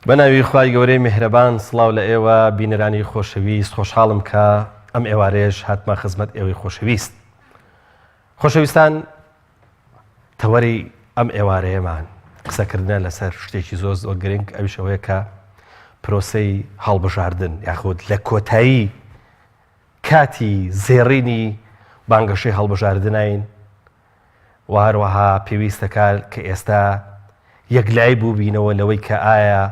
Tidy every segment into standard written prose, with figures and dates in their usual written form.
بەناوی خوای گەورەی میهرەبان سڵاو لە ئێوە بینەرانی خۆشەویست خۆشحاڵم کە ئەم ئێوارەیەش هاتمە خزمەت ئێوەی خۆشەویست. خۆشەویستان تەوەری ئەم ئێوارەیەمان قسەکردنە لەسەر شتێکی زۆر گرنگ ئەویشەوەیە کە پرۆسەی هەڵبژاردن یاخود لە کۆتایی کاتی زێڕینی بانگەشەی هەڵبژاردنین و هەروەها پێویستەکە کە ئێستا یەکلای بوو بینەوە لەوەی کە ئایا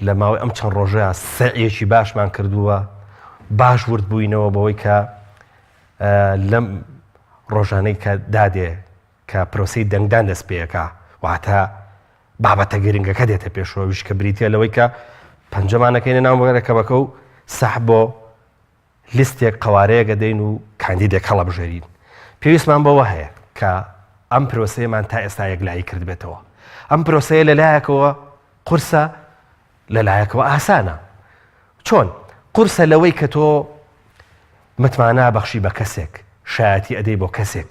لە ماوەی ئەم چەند ڕۆژە سەعیەکی باشمان کردووە باش ورد بووینەوە بەوەی کە لەم ڕۆژانەی کە دادێ کە پرۆسی دەنگدان دەست پێەکە واتە بابەتە گرنگەکە دێتە پێشەوەیش کە بریتە لەوەی کە پەنجەمانەکەینە ناوبەرەکەبەکە و سەح بۆ لیستێک قوارەیەکە دەین و کاندیدێک هەڵەبژێرین. پێویستمان بەوە هەیە کە ئەم پرۆسەیەمان تا ئێستا یەکلایی کرد بێتەوە. ئەم پرۆسەیە لەلایەکەوە قورسە لەلایەکەوە ئاسانە. چۆن؟ قورسە لەوەی کە تۆ متمانە بەخشی بە کەسێک، شایەتی ئەدەی بۆ کەسێک،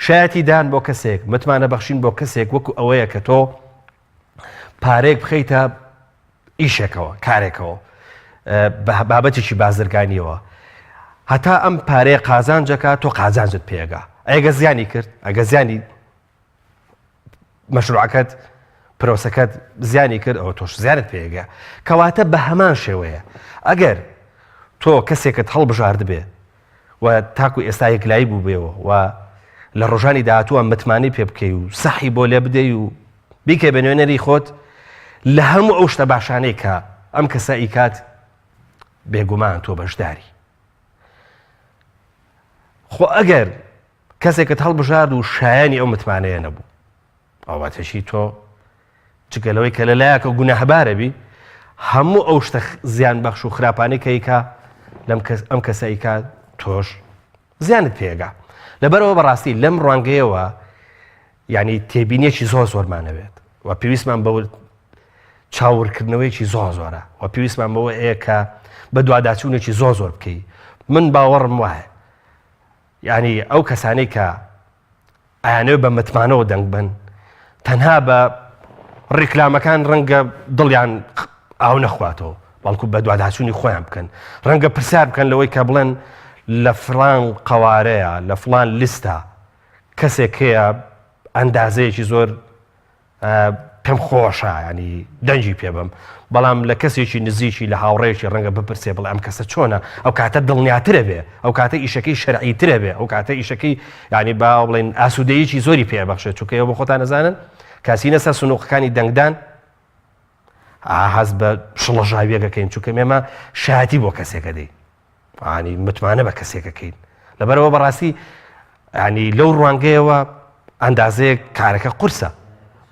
شایەتی دان بۆ کەسێک، متمانە بەخشین بۆ کەسێک وەکو ئەوەیە کە تۆ پارێک بخەیتە ئیشێکەوە کارێکەوە بابەتێکی بازرگانیەوە هەتا ئەم پارەیە قازانجەکە تۆ قازانجت پێگا ئەگە زیانی کرد ئەگە زیانی مەشروعەکەت پرۆسەکەت زیانی کرد ئەوە تۆش زیانت پێگا کەواتە بە هەمان شێوەیە ئەگەر تۆ کەسێکت هەڵبژارد بێ و تاکو ئێستا یەکلایی بوو بێەوە و لە ڕۆژانی داهاتووە متمانی پێ بکەی و سەحی بۆ لێ بدەی و بیکە بە نوێنەری خۆت لە هەموو ئەو شتە باشانەی کە ئەم کەسە ئیکات بێگومان تۆ بەشداری. خۆ ئەگەر کەسێکت هەڵبژارد و شایانی ئەو متمانەیە نەبوو ئەواتەشی تۆ چگەلەوەی کە لەلایەکە گوناهبارە بی هەموو ئەو شتە زیان بەخش و خراپانەی کە ئیکا ئەم کەسە ئیکات تۆش زیانت پێگا. لەبەرەوە بەڕاستی لەم ڕوانگەیەوە ینی تێبینیەکی زۆرمانەوێت و پێویستمان بە چاوەڕکردنەوەیکی زۆرە و پێویستمان بەوە ئەیە کە بە دوواداچوونێکی زۆر بکەی. من باوەڕم وایە ینی ئەو کەسانەی کە ئایانەوە بە متمانەوە دەنگ بن تەنها بە ڕیکلامەکان ڕەنگە دڵیان ئاو نەخواتەوە بەڵکو بە دوواداچوونی خۆیان بکەن ڕەنگە پرسیار بکەن لەوەی کە بڵێن لە فڵان قەوارەیە لە فڵان لیستە کەسێک هەیە ئەندازەیەکی زۆر پێم خۆشە ینی دەنجی پێ بم بەڵام لە کەسێکی نزیکی لە هاوڕێکی ڕەنگە بپرسێ بڵێ ئەم کەسە چۆنە ئەو کاتە دڵنیاترە بێ ئەو کاتە ئیشەکەی شەرعیترە بێ ئەو کاتە ئیشەکەی ینی با بڵێن ئاسوودەیەکی زۆری پێبەخشێت چونکە ئێوە بە خۆتان نەزانن کاسی نەسەر سنووقەکانی دەنگدان هەز بە شڵەژاویەکەکەین چونکە مێمە شایەتی بۆ کەسێکە دەی ینی متمانە بە کەسێکەکەین. لەبەرەوە بەڕاستی ینی لەو ڕوانگەیەوە ئەندازەیە کارەکە قورسە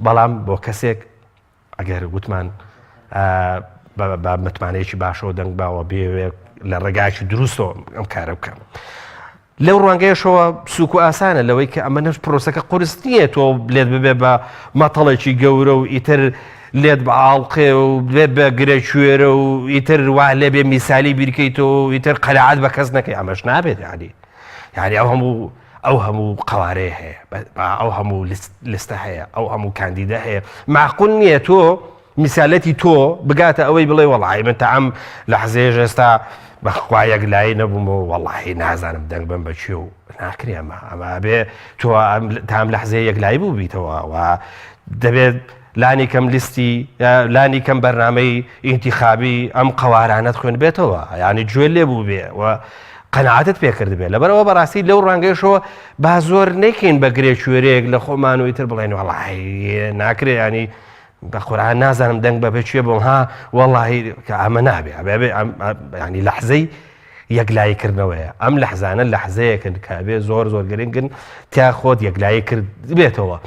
بەڵام بۆ کەسێک ئەگەر گوتمان بە متمانەیەکی باشەوە دەنگ باوە بێوێ لە ڕێگایکی دروستەوە ئەم کارە بکەم. لەو ڕوانگەیەشەوە سوک و ئاسانە لەوەی کە ئەمە نەش پرۆسەکە قورس نییە تۆ لێت ببێ بە مەتەڵێکی گەورە و ئیتر لێت بە ئاڵقێ و بێت بە گرەکوێرە و ئیتر وا لێ بێ میسالی بیرکەیتەوە و ئیتر قەنەعەت بە کەس نەکەی ئەمەش نابێت ینی ئەو هەموو قەوارەیە هەیە ئەو هەموو لیستە هەیە ئەو هەموو کاندیدە هەیە معقول نییە تۆ میسالەتی تۆ بگاتە ئەوەی بڵێ وەڵی من تا ئەم لەحزەیەش ئێستا بەخوا یەکلایی نەبوومەوە وەڵی نازانم دەنگ بم بەچێ و ناکرێ ئەمە بێ تۆ تام لەحزەیە یەکلایی بوو بیتەوە و دەبێت لانی کەم لیستی لانی کەم بەرنامەی ئینتیخابی ئەم قەوارانەت خوێن بێتەوە ینی گوێ لێ بوو بێ و قەنەعەتت پێکرد بێ. لەبەرەوە بەڕاستی لەو ڕانگەیەشەوە با زۆر نەکەین بە گرێکوێرەیەک لە خۆمان و ئیتر بڵێن وەڵی ناکرێ ینی بە قورئان نازانم دەنگ بە بێ بم ها وەڵی کە ئەمە نابێ ینی لەحزەی یەکلاییکردنەوەیە ئەم لەحزانە لەحزەیەکن کە بێ زۆر گرنگن تا خۆت یەکلایی کرد بێتەوە.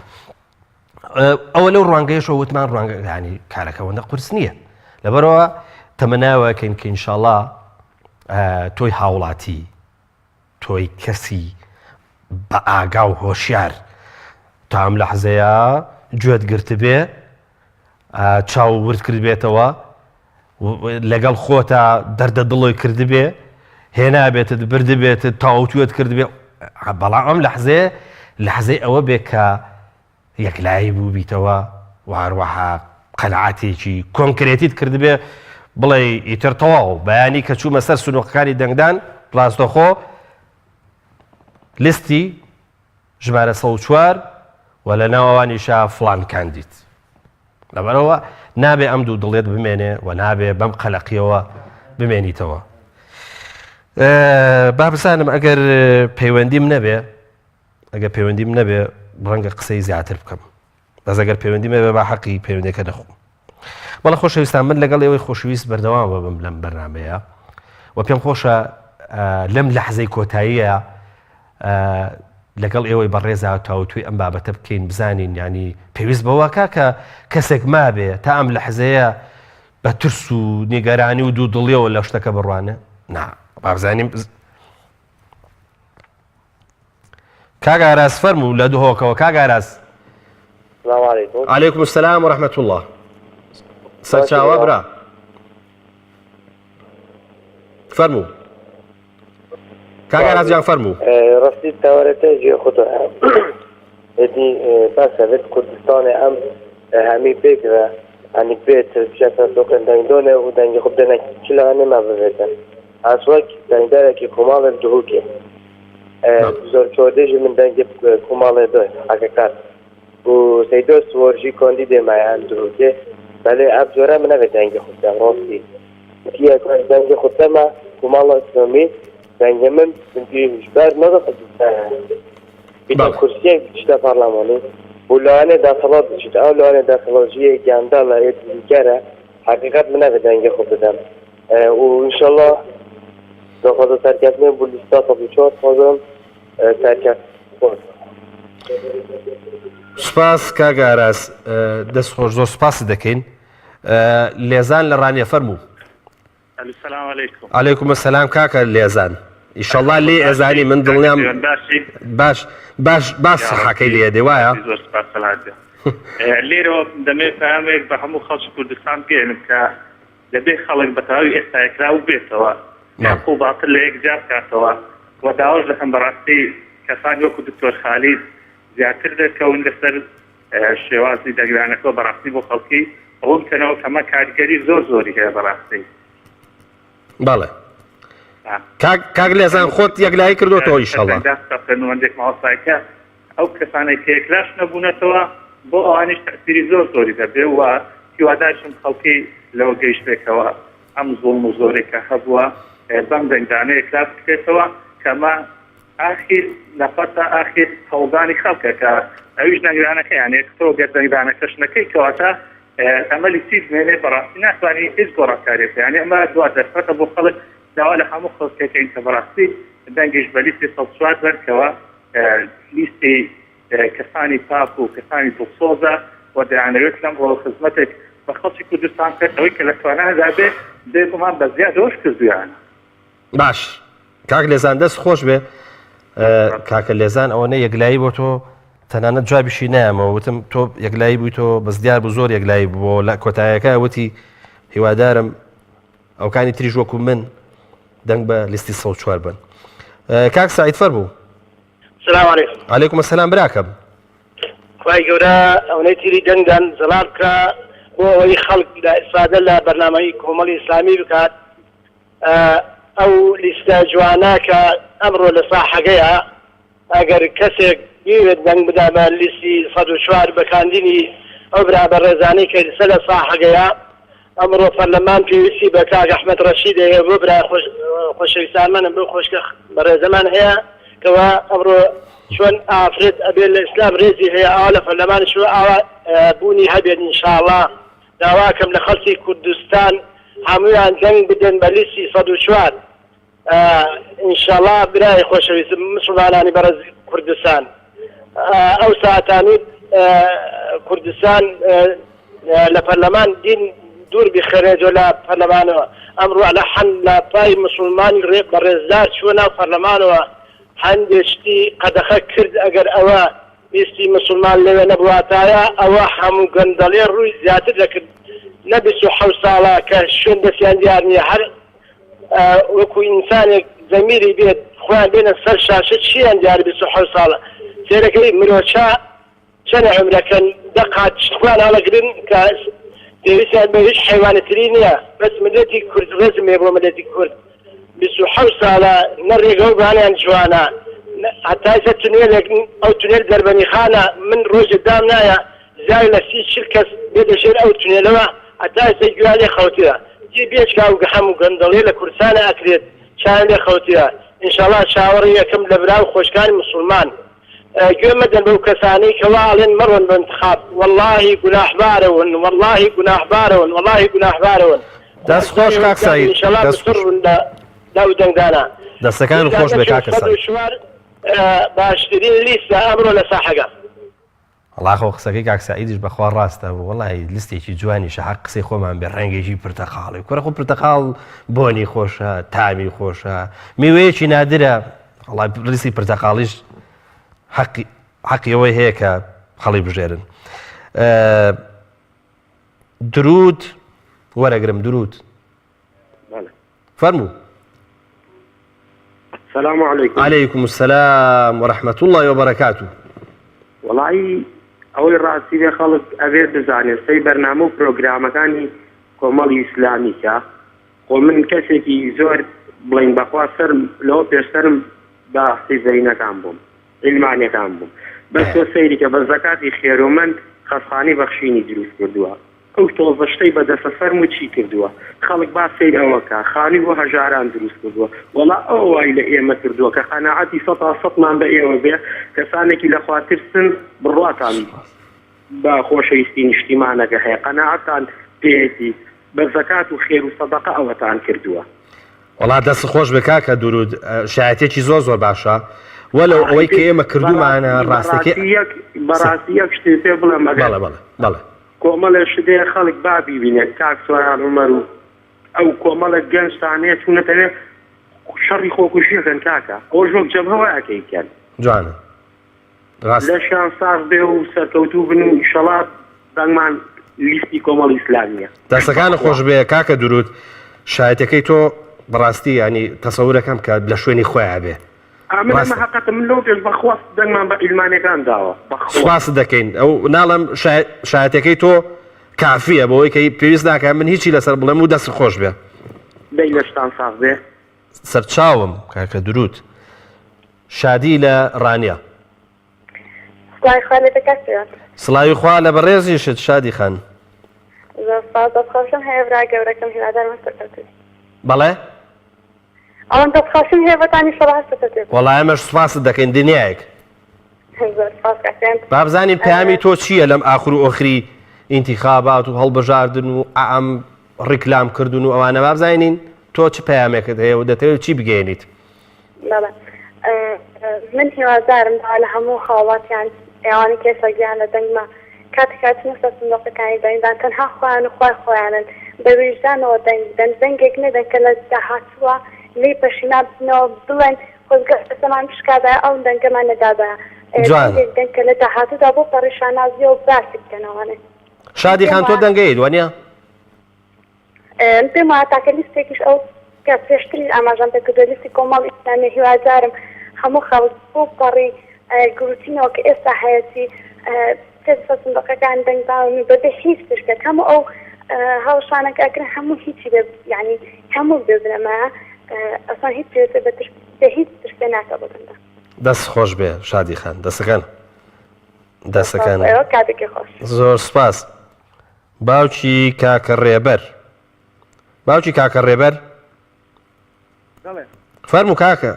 ئەوە لەو ڕوانگەیەشەوە وتمان ڕوانگە ینی کارەکەەوەندە قورس نییە. لەبەرەوە تەمەناوەکەین کە ئینشاڵڵا تۆی هاوڵاتی تۆی کەسی بە ئاگا و هۆشیار تا ئەم لەحزەیە گوێت گرت بێ چاو ورد کرد بێتەوە لەگەڵ خۆتە دەردە دڵۆی کرد بێ هێنا بێتت برد بێتت تاوتوێت کرد بێ بەڵام ئەم لەحزەیە ئەوە بێ کە یەکلایی بوو بیتەوە و هەروەها قەنەعاتێکی کۆنکرێتیت کردبێ بڵێ ئیتر تەواو بەیانی کە چوومە سەر سنووقەکانی دەنگدان پلاستۆخۆ لیستی ژمارە 104 و لە ناوەوانیشا فڵان کاندید لەبەرەوە نابێ ئەم دوو دڵێت بمێنێ و نابێ بەم قەلەقیەوە بمێنیتەوە. با بزانم ئەگەر پەیوەندیم نەبێ ڕەنگە قسەی زیاتر بکەم بەس ئەگەر پەیوەندیم نەبێ با حەقی پەیوەندەکە نەخۆم. بەڵام خۆشەویستان من لەگەڵ ئێوەی خۆشەویست بەردەوام بم لەم بەرنامەیە و پێم خۆشە لەم لەحزەی کۆتاییە لەگەڵ ئێوەی بەڕێزا تاوتوی ئەم بابەتە بکەین بزانین ینی پێویست بەوە کە کەسێک مابێ تا ئەم لەحزەیە بە ترس و نیگەرانی و دوو دڵیەوە لە شتەکە بڕوانە نا بابزانیم کاگاراز فەرموو لە دووهۆکەوە کاگاراز. السلام عليكم. عليكم السلام ورحمة الله. سەرچاوە برا فەرموو کاگارازیان فەرموو. ڕاستی تاوەرەتەیەکی خۆتۆ هێتی باسەوێت کوردستانی ئەم هەمی پێکرا هەنی بێت پیاسە سۆقن دەنگدۆنە و دەنگی خوب دەنێکی چلانێ ما ببێتن ئاسوەک دەنگدارێکی کۆماڵێک دووکێ زۆر چۆدێژی من دەنگی کۆماڵێ دۆی حەقیقات و سەیدۆ سوۆرژی کۆندی دێمایان دووکێ بەڵێ ئەم جۆرە من نەبێت دەنگی خوددا ڕاستی دەنگی خوددەمە کۆماڵە ئیسلامی دەنگی من بار نەدەخە بیتە کورسیەک بچتە پارلەمانی و لەوانێ داخەڵات بچیت ئەو لەوانێ داخەڵۆژیە گیاندا لە دیکەرە حقیقت من نەبێت دەنگی خۆ بدەم و ئینشەڵڵا دەخوازە سەرکەوتنێ بۆ لیستا 104 خۆزم سەرکەوت سپاس کاگاراز دەست خۆش زۆر سپاسی دەکەین. لێزان لە ڕانیە فەرموو. السلام عليكم. عليكم السلام كاكا ليزان ان شاء الله لي ازاني من ضمنهم باش صحكي لي دوايا ليرو دمي فهمك بحمو خلص كردستان بيعلم ك لبي خلق بتاوي استاكرا وبيتوا يعقوب باطل ليك جاب كاتوا وداوز لهم براستي كسان يوكو دكتور خالد زياتر كون لسر الشوازي دقرانكو براستي بو خلقي ومكنو كما كاريكاري زوري هي براستي بەڵێ کاک لێزان خۆت یەکلایی کردوتەوە ئینشەڵڵا وەندێک ماوەسایکە ئەو کەسانەی پێکلاش نەبوونەتەوە بۆ ئەوانیش تەسیری زۆری دەبێ و هیوادارشم خەڵکی لەوە گەیشتێکەوە ئەم زوڵم و زۆرێکە هەبووە بەم دەنگدانەیە کلاس بکرێتەوە کەمە ئاخیر لەپەتە ئاخیر هەوڵدانی خەڵکە کە ئەویش دەنگدانەکە یانێک تۆ گەر دەنگدانەکەش نەکەی کەواتە ئەمەلی چیز مێنێ بەڕاستی ناتوانانی هیچ گۆڕەکارێت یعنی ئەمە دوا دەرفەتە بۆ خەڵک داوا لە هەموو خەڵکێکین کە بەڕاستی دەنگیش بە لیستی 104 بەرکەوە لیستی کەسانی پاک و کەسانی دڵسۆزە و دەیانەوێت لەم بۆ خزمەتێک بە خەڵکی کوردستان کرد ئەوەی کە لە توانادا بێ دێگومان بە زیادەوەش کردویانە. باش کاک لێزان دەست خۆش بێ کاکە لێزان ئەوەنە یەکلایی بۆ تۆ تەنانەت جوابیشی نایەمەوە وتم تۆ یەکلایی بوویتەوە بەزدیار بوو زۆر یەکلایی بوو لە کۆتاییەکە وتی هیوادارم ئەوکانی تریژ وەکو من دەنگ بە لیستی 104 بن. کاک سعید فەرموو. السلام عليكم. عليكم السلام براکەم. خوای گەورە ئەوەی تیری دەنگدان زەڵال بکە بۆ ئەوەی خەڵک لە ئیسفادە لە بەرنامەی کۆمەڵی ئیسلامی بکات ئەو لیستە جوانە کە ئەمڕۆ لە ساحەکەیە ئەگەر کەسێک بێت دەنگ بدا بە لیستی 104 بەکاندنی ئەو برا بە ڕێزانەی کە لەسەر لە ساحەکەیە ئەمڕۆ پەرلەمان پێویستی بە کاک ئەحمەد ڕەشید هەیە بۆ برا خۆشەویستانمانم بۆ خۆشکە بەڕێزەمان هەیە کەوا ئەمڕۆ چۆن ئافرەت ئەبێت لە ئیسلام ڕێزی هەیە ئاوا لە پەرلەمانش ئاوا بوونی هەبێت ئینشاءڵڵا داواکەم لە خەڵکی کوردستان هەموویان دەنگ بدەن بە لیستی 104 ئینشاءڵڵا برای خۆشەویستم مسڵمانانی بەڕێز کوردستان ئەو ساعتانی کوردستان لە پەرلەمان دین دوور بخێنێتەوە لە پەرلەمانەوە ئەمڕۆ لە حەن لە پای مسلمانی بەڕێزدار چوە ناو پەرلەمانەوە هەندێشتی قەدەخە کرد ئەگەر ئەوە ویستی مسلمان لەوێ نەبواتایە ئەوە هەموو گەندەڵێ ڕووی زیاتر دەکرد لە 27 ساڵە کە شوێن دەستیان دیار نییە هەر وەکو ئینسانێک زەمیری بێت خۆیان بێنە سەر شاشە چیان دیار 27 ساڵە سێرەکەی مرۆچە چەند عمرەکەن دەقات خۆیان هەڵەگرن کە پێویستیان بە هیچ حیوانەتری نییە بەس ملەتی کورد ڕێزمێ بۆ ملەتی کورد 27 ساڵە نەڕێگە و بانیان جوانە هەتایسە تونێلێک ئەو تونێل دەربەنی خانە من ڕۆژە دام نایە زای لە 30 کەس بێدەژێر ئەو تونێلەوە هەتایسە گویا لێ خەوتیە جێ بێچکا و هەموو گەندەڵێ لە کوردستانە ئەکرێت چیان لێ خەوتیە ئینشاڵڵا چاوەڕی یەکەم لە براو خۆشکانی مسلمان گوێ مەدەن بەو کەسانەی کەوا ئاڵێن مەڕۆن بە انتخاب واللهی گوناحبارەون واللهی گوناحبارەون واللهی گوناحبارەون دەست خۆش کاک سەعید ئینشاڵڵا بسڕن لەو دەنگدانە دەستەکان خۆش بێ کاکە سەعید باشترین لیستە ئەمڕۆ لە ساحەکە وەڵاخۆ قسەکەی کاک سەعیدیش بەخوا ڕاستە وەڵی لیستێکی جوانیشە حەق قسەی خۆمان بێ ڕەنگێکی پرتەقاڵی کوڕە خۆ پرتەقاڵ بۆنی خۆشە تامی خۆشە میوەیەکی نادرە وەڵای لیستی پرتەقاڵیش حەقی ئەوەی هەیە کە خەڵی بژێرن درود وەرەگرم درود فەرموو السلام عليكم. عليكم السلام ورحمة الله وبركاته. والله ئەوەی ڕاستی لێ خەڵک ئەوێت بزانێت سەی بەرنامە و پرۆگرامەکانی کۆمەڵی ئیسلامیکە خۆ من کەسێکی زۆر بڵین بەخوا سەرم لەوە پێشترم بە سەیزەینەکان بووم ئیلمانیەکان بووم بەس تۆ سەیری کە بە زەکاتی خێرومەند خەسخانەی بەخشینی دروست کردووە ئەو تۆزە شتەی بەدەستە فەرم و چی کردووە خەڵک با سەیر ئەوەکە خانی بۆ هەژاران دروست کردووە وەڵا ئەو وای لە ئێمە کردووە کە قەناعەتی 100% بە ئێوە بێ کەسانێکی لە خواترسن بڕواتان بە خۆشەویستی نیشتیمانەکە هەیە قەناعەتان پێێتی بە زەکات و خێر و سەدەقە ئەوەتان کردووە وەڵا دەست خۆش بێ کاکە درود شایەتێکی زۆر باشە وەلو ئەوەی کە ئێمە کردومانە ڕاستەکە بەڕاستی یەک شتێ پێ بڵێم بەڵێ کۆمەڵە شدەیە خەڵک بابی بینێت کاک سۆیان عومەر و ئەو کۆمەڵە گەنجستانەیە چوونەتەوێ شەڕی خۆکوژیەکەن کاکە ئەوە ژۆک جەبهەوە ئەکەیکەن جوانە لەشیان ساز بێ و سەرکەوتوو بن و ئیشەڵات دەنگمان لیستی کۆمەڵی ئیسلامیە دەستەکانە خۆش بێ کاکە درود شایەتەکەی تۆ بەڕاستی ینی تەسەورەکەم کە لە شوێنی خۆیان بێ من حقیقەت من لەو پێش بەخواست دەنگمان بە ئیلمانەکان داوە سواس دەکەین ئەو ناڵم شایەتەکەی تۆ کافیە بۆەوەی کە پێویست ناکە من هیچی لەسەر بڵێم و دەست خۆش بێ دەی لەشتان ساز بێ سەرچاوم کاکە درود شادی لە ڕانیە سڵاوی خوا لە بەڕێزیشت شادی خان بەڵێ ئەوان دەستخۆشم هەیە بەتانی وەڵای ئەمەش سوپاست دەکەین دنیایەک بابزانین پەیامی تۆ چییە لەم ئاخر و ئۆخری ئینتیخابات و هەڵبژاردن و ئەم ڕیکلام کردن و ئەوانە بابزانین تۆ چ پەیامێکت هەیە و دەتەوێت چی بگەێنیت من هیوادارم لە هەموو خاڵاتیان ئێوانی کێسەگیان لە دەنگمە کاتێکات نوسە سندوقەکانی دەنگدان تەنها خۆیان و خوای خۆیانن بە ویژدانەوە دەنگدەن دەنگێک نەدەن کە لە داهاتووە لی پەشینا بنەوە بڵێن خۆزگەستەمان بشکادای ئەو دەنگەمان نەدادایە دەنگ کە لە داهاتوودا بۆ پەڕیشانازیە و باسی بکەنەوەنێ شادی خان تۆ دەنگەیت وانە پێم وایە تاکە لیستێکیش ئەو کە پێشتری ئاماژەم پێکردووە لیستی کۆمەڵ ئیسلامی هیوادارم هەموو خەڵک بۆ پەڕی گروتینەوە کە ئێستا هەیەی پێسە سندوقەکان دەنگداون بەبێ هیچ تشکێت هەموو ئەو هەڵشانەکە ئەکرن هەموو هیچی یعنی هەموو ببرەمە ئەسان هیچ بە هیچ تشتێ ناکە بۆ دەنگدا دەست خۆش بێ شادی خان دەستەکان کاتێکی خۆش زۆر سپاس باوکی کاکە ڕێبەر باوکی کاکە ڕێبەر فەرموو کاکە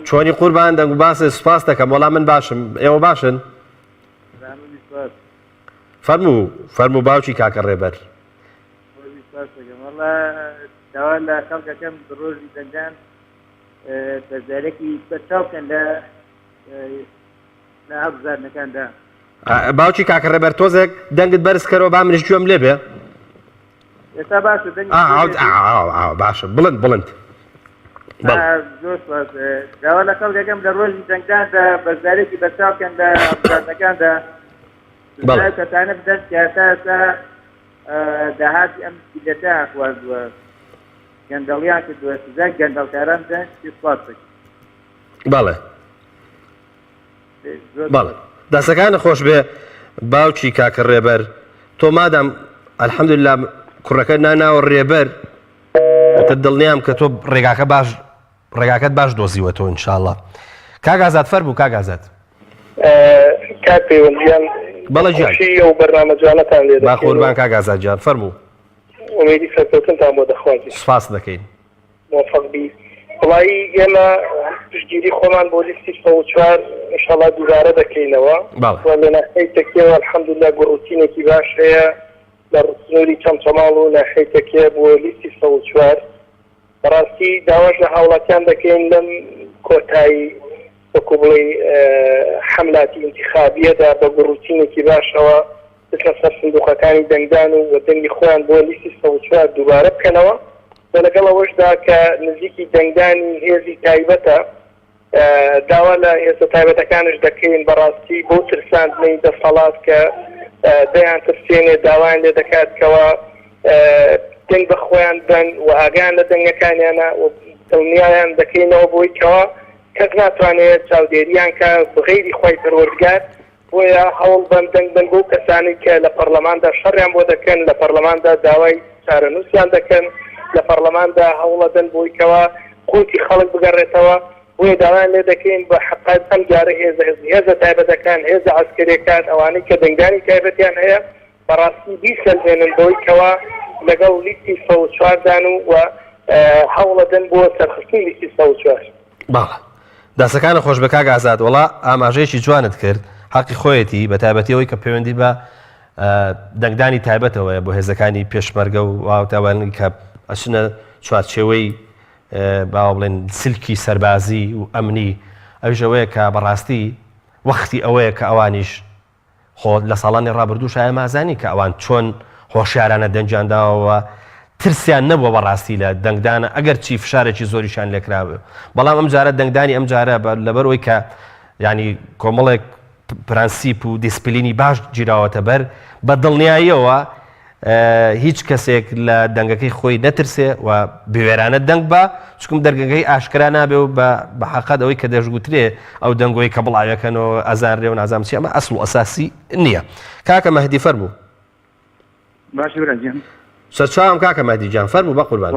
چۆنی قوربان دەنگ و باسی سوپاس دەکەم وەڵام من باشم ئێوە باشن فەرموو باوکی کاکە ڕێبەر داوا لە خەڵکەکەم ڕۆژی دەنگدان بەزارێکی بەچاوکەن لە هەبزارنەکاندا باوکی کاکە ڕێبەر تۆزێک دەنگت بەرزکەرەوە با منیش گوێم لێ بێ ئێستا باشە باشە بڵند زۆر داوا لە خەڵکەکەم لە ڕۆژی دەنگداندا بەزارێکی بەچاوکەن لە هەبزارنەکاندا کەتانە بدەن کەتا داهاتی ئەم سیلەتە هەخواردووە گەندەڵیان کردووە سزای گەندەڵکاران بدەن سوپاس بەڵێ دەستەکانە خۆش بێ باوکی کاکە ڕێبەر تۆ مادام الحەمدوللا کوڕەکە ناناوە ڕێبەر ئەتە دڵنیام کە تۆ ڕێگاکەت باش دۆزیوە تۆ ئینشاءڵڵا. کاگازات فەرموو کاگازات. کات پەیوەندیان بەڵێ گیان ئەو بەرنامەجوانەتان لێ با قوربان کاگازات گیان فەرموو. ئومێدی سەرکەوتنتان بۆ دەخوازی سپاس دەکەین. موفق بی. وڵایی ئێمە پشتگیری خۆمان بۆ لیستی 104 ئینشاءڵڵا دووبارە دەکەینەوە لە ناحیەی تەکیەوە الحەمدوللا گۆڕوتینێکی باش هەیە لە ڕسنووری چەمچەماڵ و ناحیەی تەکیە بۆ لیستی 104 بەڕاستی داواش لە هاوڵاتیان دەکەین لەم کۆتایی وەکو بڵێ حەملاتی ئینتیخابیەدا بە گۆڕوتینێکی باشەوە بچنە سەر سندوقەکانی دەنگدان و دەنگی خۆیان بۆ لیستی 104 دووبارە بکەنەوە و لەگەڵ ئەوەشدا کە نزیکی دەنگدانی هێزی تایبەتە داوا لە هێزە تایبەتەکانش دەکەین بەڕاستی بۆ ترساندنەی دەسەڵات کە دەیان ترسێنێ داوایان لێ دەکاتکەوە دەنگ بە خۆیان بن و ئاگیان لە دەنگەکانیانە و دڵنیایان دەکەینەوە بۆی کەوە کەس ناتوانێت چاودێریان کە بغیری خۆی پەروەردگار بۆیە هەوڵ بن دەنگ بن بۆ کەسانی کە لە پەرلەماندا شەڕیان بۆ دەکەن لە پەرلەماندا داوای چارەنووسیان دەکەن لە پەرلەماندا هەوڵەدەن بۆی کەوە قوتی خەڵک بگەڕێتەوە بۆیە داوایان لێ دەکەین بە حقات ئەم جارە هێزە تایبەتەکان هێزە عەسکەریەکان ئەوانەی کە دەنگدانی تایبەتیان هەیە بەڕاستی بیسەلمێنن بۆی کەوە لەگەڵ لیستی 104 دان و هەوڵەدەن بۆ سەرخستنی لیستی 104. باڵە داسەکانە خۆش بە کاک ئازاد وەڵا ئاماژەیەکی جوانت کرد حەقی خۆیەتی بە تایبەتیەوەی کە پەیوەندی بە دەنگدانی تایبەتەوەیە بۆ هێزەکانی پێشمەرگە و واوتاوانی کە ئەچنە چوارچێوەی باوە بڵێن سلکی سەربازی و ئەمنی ئەوژەوەیە کە بەڕاستی وەختی ئەوەیە کە ئەوانیش خۆ لە ساڵانی ڕابردوو شایە مازانی کە ئەوان چۆن هۆشیارانە دەنجانداوە ترسیان نەبووە بەڕاستی لە دەنگدانە ئەگەر چی فشارێکی زۆریشان لێکراوە بەڵام ئەم جارە دەنگدانی ئەم جارە لەبەرەوەی کە ینی کۆمەڵێک پرانسیپ و دیسپلینی باش گیراوەتە بەر بە دڵنیاییەوە هیچ کەسێک لە دەنگەکەی خۆی نەترسێ و بوێرانە دەنگ بە چکم دەرگەکەی ئاشکرا نابێ و بە حەقەت ئەوەی کە دەژگوترێ ئەو دەنگۆی کە بڵاوەکەنەوە ئەزارێ و نازام چی ئەمە ئەسڵ و ئەساسی نییە. کاکە مەهدی فەرموو. باشی برانجیان سەرچاوم کاکە مەهدی جان فەرموو بە قوربان.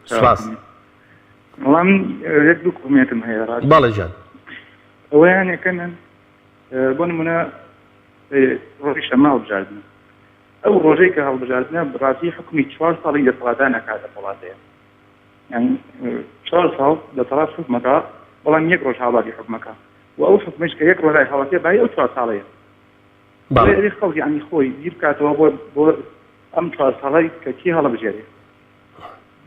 سپاس. وەڵام یەک دوو کومێتم هەیە ڕاست. بەڵێ جان. ئەوەیان یەکەمن بۆ نمونە ڕۆژی شەما هەڵبژاردنە. ئەو ڕۆژەی کە هەڵبژاردنە ڕاستی حکومی 4 ساڵی دەسەڵاتدا نەکاتە وڵاتەیە. یعنی 4 ساڵ دەسەڵات حکومەکە بەڵام یەک ڕۆژ هاوڵاتی حکومەکە و ئەو حکومەش کە یەک ڕۆژای هەڵاتێ بای ئەو 4 ساڵەیە. بەڵێ خەڵکی عنی خۆی گیر بکاتەوە بۆ ئەم 4 ساڵی کە کی هەڵبژێرێ.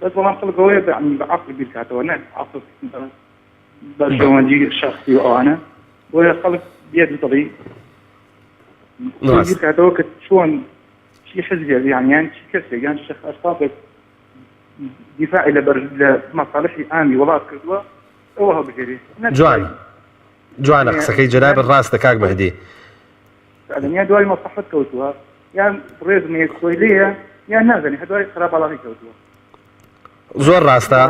بەس بەڵام خەڵکەوەیە بە عەقڵ بیر بکاتەوە نە عەقڵ بە شێوەنجی شەخسی و ئەوانە بۆیە خەڵک بێت دڵی بیر بکاتەوە کە چۆن چی حزبێ یانیان چی کەسێک یان شەخص ئەشخاصێک دیفاعی لە مەصالحی ئامی وڵات کردووە ئەوە هەڵبژێرێ. جوانە قسەکەی جەنابەت ڕاستە کاک مەهدی. ئەدەنیا دوای مەصلحەت کەوتووە یان ڕێزمێک خۆی لێیە یان نازانێ هەدوای خراپەڵاتی کەوتووە. زۆر ڕاستە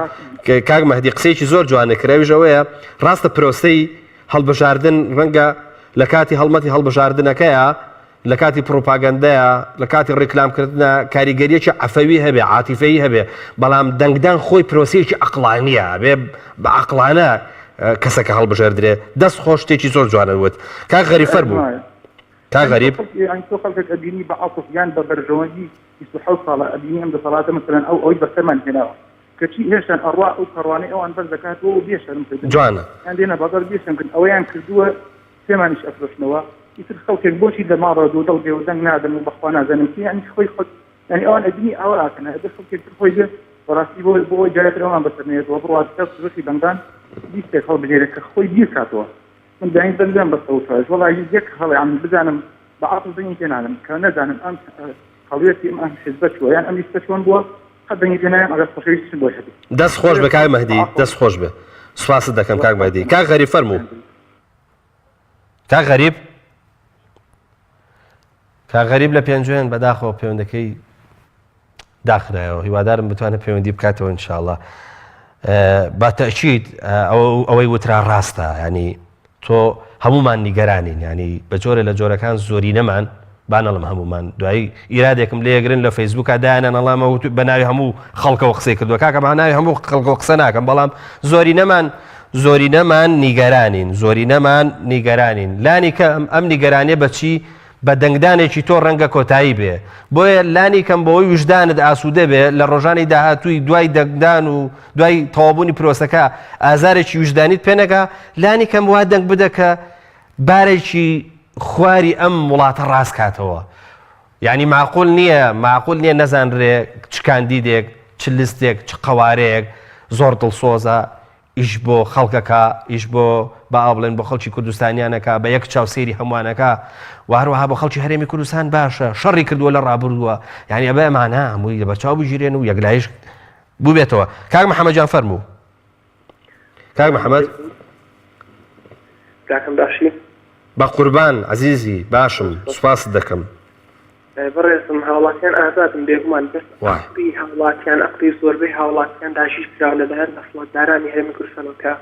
کاک مەهدی قسەیەکی زۆر جوانە کراویژەوەیە ڕاستە پرۆسەی هەڵبژاردن ڕەنگە لە کاتی هەڵمەتی هەڵبژاردنەکەیە لە کاتی پرۆپاگەندەیە لە کاتی ڕێکلامکردنە کاریگەریەکی عەفەوی هەبێ عاتیفەیی هەبێ بەڵام دەنگدان خۆی پرۆسەیەکی عەقڵانیە بێ بە عەقڵانە کەسەکە هەڵبژێردرێ دەست خۆش شتێکی زۆر جوانە وت. کاک غەریب فەرموو. کاک غەریب تۆ خەڵکێک ئەبینی بە عەطف یان بە بەرژەوەندی 27 ساڵە ئەبینی ئەم دەسەڵاتە مەسەلەن ئەوەی بەسەرمان هێناوە کەچی هێشتان ئەڕوا ئەو پەڕوانەی ئەوان بەر دەکاتەوە و بێشەرم کردن جوانە یان دێنە بەدەر بێشم کرد ئەوەیان کردووە سێمانیش ئەفرۆشنەوە ئیتر خەڵکێک بۆچی لە ماڕە دوو دڵ بێ و دەنگ نادەن و بەخوا نازانم چی یانی خۆی خۆت یعنی ئەوان ئەبینی ئەوە ئاکەنە ئەدە خەڵکێک خۆی بێ بەڕاستی بۆ جارێتر ئەوان بەسەرنێتەوە بڕاتە سوزەکی دەنگدان بیستێک هەڵبژێرێ کە خۆی بیر کاتەوە من داین دەنگدان بەسەوتەوە وەڵی یەک هەڵێ ئەم بزانم بە عەقڵ دەنگی پێنانم کە نەزانم ئەم هەڵوێتی ئەم حیزبە چووە یان ئەم لیستە چۆن بووە قەت دەنگی پێنایم ئەگەر خۆشەویستم بۆ هەبێت. دەست خۆش بە کاک مەهدی دەست خۆش بێ سوپاست دەکەم کاک مەهدی. کاک غەریب فەرموو. کاک غەریب کاک غەریب لە پێنجوێن بەداخەوە پەیوەندەکەی داخرایەوە هیوادارم بتوانێت پەیوەندی بکاتەوە ئینشاءڵڵا. با تەئکید ئەوەی وترا ڕاستە ینی تۆ هەمومان نیگەرانین ینی بە جۆرە لە جۆرەکان زۆرینەمان بانەڵم هەمومان دوایی ئیرادێکم لێگرن لە فەیسبووکە دایانە نەڵامە بەناوی هەموو خەڵکەوە قسەی کردووە کاکە بەناوی هەموو خەڵکەوە قسە ناکەم بەڵام زۆری نەمان نیگەرانین لانی کە ئەم نیگەرانێ بەچی بە دەنگدانێکی تۆ ڕەنگە کۆتایی بێ بۆیە لانی کەم بەوەی وجدانت ئاسوودە بێ لە ڕۆژانی داهاتووی دوای دەنگدان و دوای تەواوبوونی پرۆسەکە ئازارێکی وجدانیت پێنەکە لانی کەم وا دەنگ بدە کە بارێکی خواری ئەم وڵاتە ڕاست کاتەوە یعنی معقول نییە نەزانرێ چ کاندیدێک چ لستێک چ قەوارەیەک زۆر دڵسۆزە ئیش بۆ خەڵکەکە ئیش بۆ با بڵێن بۆ خەڵکی کوردستانیانەکە بە یەک چاوسێری هەمووانەکە و هەروەها بۆ خەڵکی هەرێمی کوردستان باشە شەڕی کردووە لە ڕابردووە یعنی ئەبێ ئەمانە هەمووی لە بەرچاو بژیرێن و یەکلایش بوو بێتەوە کاک محەممەدجان فەرموو کاک محەممەد کاکەم باشی بە قوربان عزیزی باشم سوپاست دەکەم بەڕێزم هاوڵاتیان ئازادم بێگومان بەس عقلی هاوڵاتیان عقلی زۆربەی هاوڵاتیان داژی کرا لەبەر دەسەڵاتدارانی هەرێمی کوردستانەوە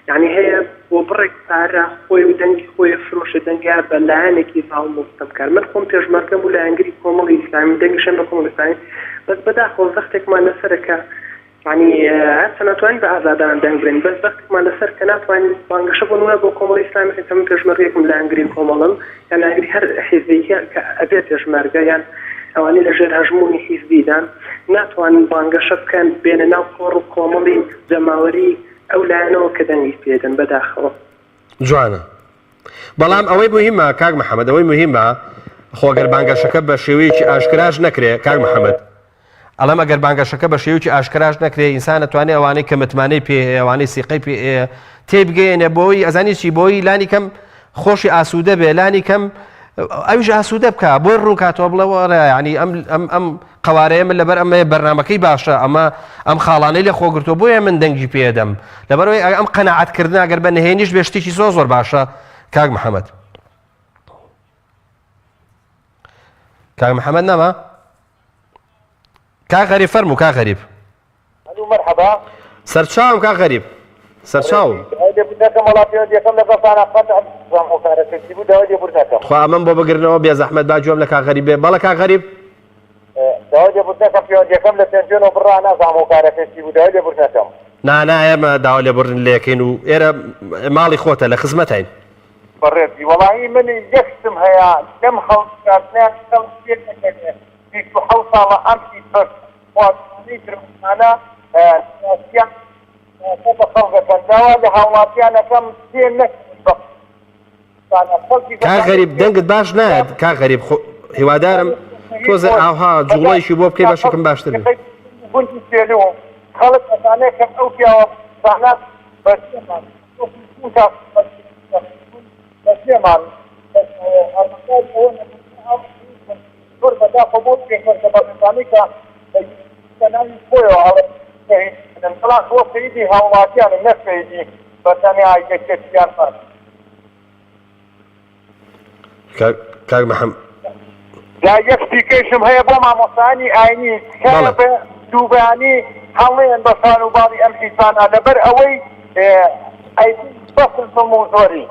یعنی هەیە بۆ بڕێک پارە خۆی و دەنگی خۆی فرۆشە دەنگیا بە لایەنێکی زاڵ مستەمکار من خۆم پێشمەرگەم و لایەنگری کۆمەڵی ئیسلامی دەنگیشم بە کۆمەڵی ئیسلامی بەس بەداخەوە وەختێکمان لەسەرەکە یعنی هەرچە ناتوانین بە ئازادان دەنگ برین بەس وەختێکمان لەسەر کە ناتوانین بانگەشە بۆ نوە بۆ کۆمەڵی ئیسلامی کە من پێشمەرگێکم لایەنگری کۆمەڵم یان لایەنگری هەر حیزبێکە کە ئەبێت پێشمەرگە یان ئەوانەی لەژێر هەژمونی حیزبیدان ناتوانین بانگەشە بکەن بێنە ناو کۆڕ و کۆمەڵی جەماوەری ئەو لایەنەوە کە دەنگی پێدەن بەداخەوە جوانە بەڵام ئەوەی مهمە کاک محەممەد ئەوەی مهمە خۆگەر بانگەشەکە بە شێوەیەکی ئاشکراش نەکرێ کاک محەممەد ئەڵەم ئەگەر بانگەشەکە بە شێوکی ئاشکراش نەکرێ ئینسان دەتوانێت ئەوانەی کە متمانەی پێ ئەوانەی سیقەی پێ تێبگەێنێ بۆی ئەزانی چی بۆی لانی کەم خۆشی ئاسوودە بێ لانی کەم ئەویش ئاسوودە بکە بۆی ڕوون کاتەوە بڵەوەڕە ینی ئەم قوارەیە من لەبەر ئەمە بەرنمەکەی باشە ئەم خاڵانەی لە خۆگرتۆ بۆیە من دەنگی پێدەم لەبەرەوەی ئەم قەنەعەتکردن ئەگەر بە نهێنیش بێشتێکی زۆر باشە کاک محەممەد کاک محەممەد نەما کاک غەریب فەرموو کاک غەریب مرحبا سەرچاوم کاک غەریب سەرچاوم خوا ئەمەم بۆ بگرنەوە بێ زەحمەت با گوێم لە کاک غەریب بێ بەڵە کاک غەریب نا ئێمە داوا لێبوردن لێکەین و ئێرە ماڵی خۆتە لە خزمەتین بەڕێزی وەڵاهی من یەکشتم هەیە لەم خەڵکاتنیان حەوت ساڵە ئەمسی بەخواتانی درمانە بە خەڵکەکەن داوا لە هاوڵاتیانەکەم پێ نەکرد کاک غەریب دەنگت باش نایەت کاک غەریب هیوادارم تۆزە ئاها جوڵەیەکی بۆ بکەی باشەکەم باشتر بێت بوونی سێلوم خەڵک ئەزانەیەکەم ئەو پیاوە زانات بەسێمان بەسێمان زۆر بەداخۆ بۆ پێکەردە بەزانی کە ناوی خۆیەوە انقلاق هو سيدي هاوڵاتیان و نەفەیدی بەتەنیا یەکێکیان فەرق کاک محەممەد دا یەک تیکەیشم هەیە بۆ مامۆستانی ئاینی کە بە دووبیانی هەڵێن بە سانوباڵی ئەم حیزبانە لەبەر ئەوەی بەسن بم و زۆری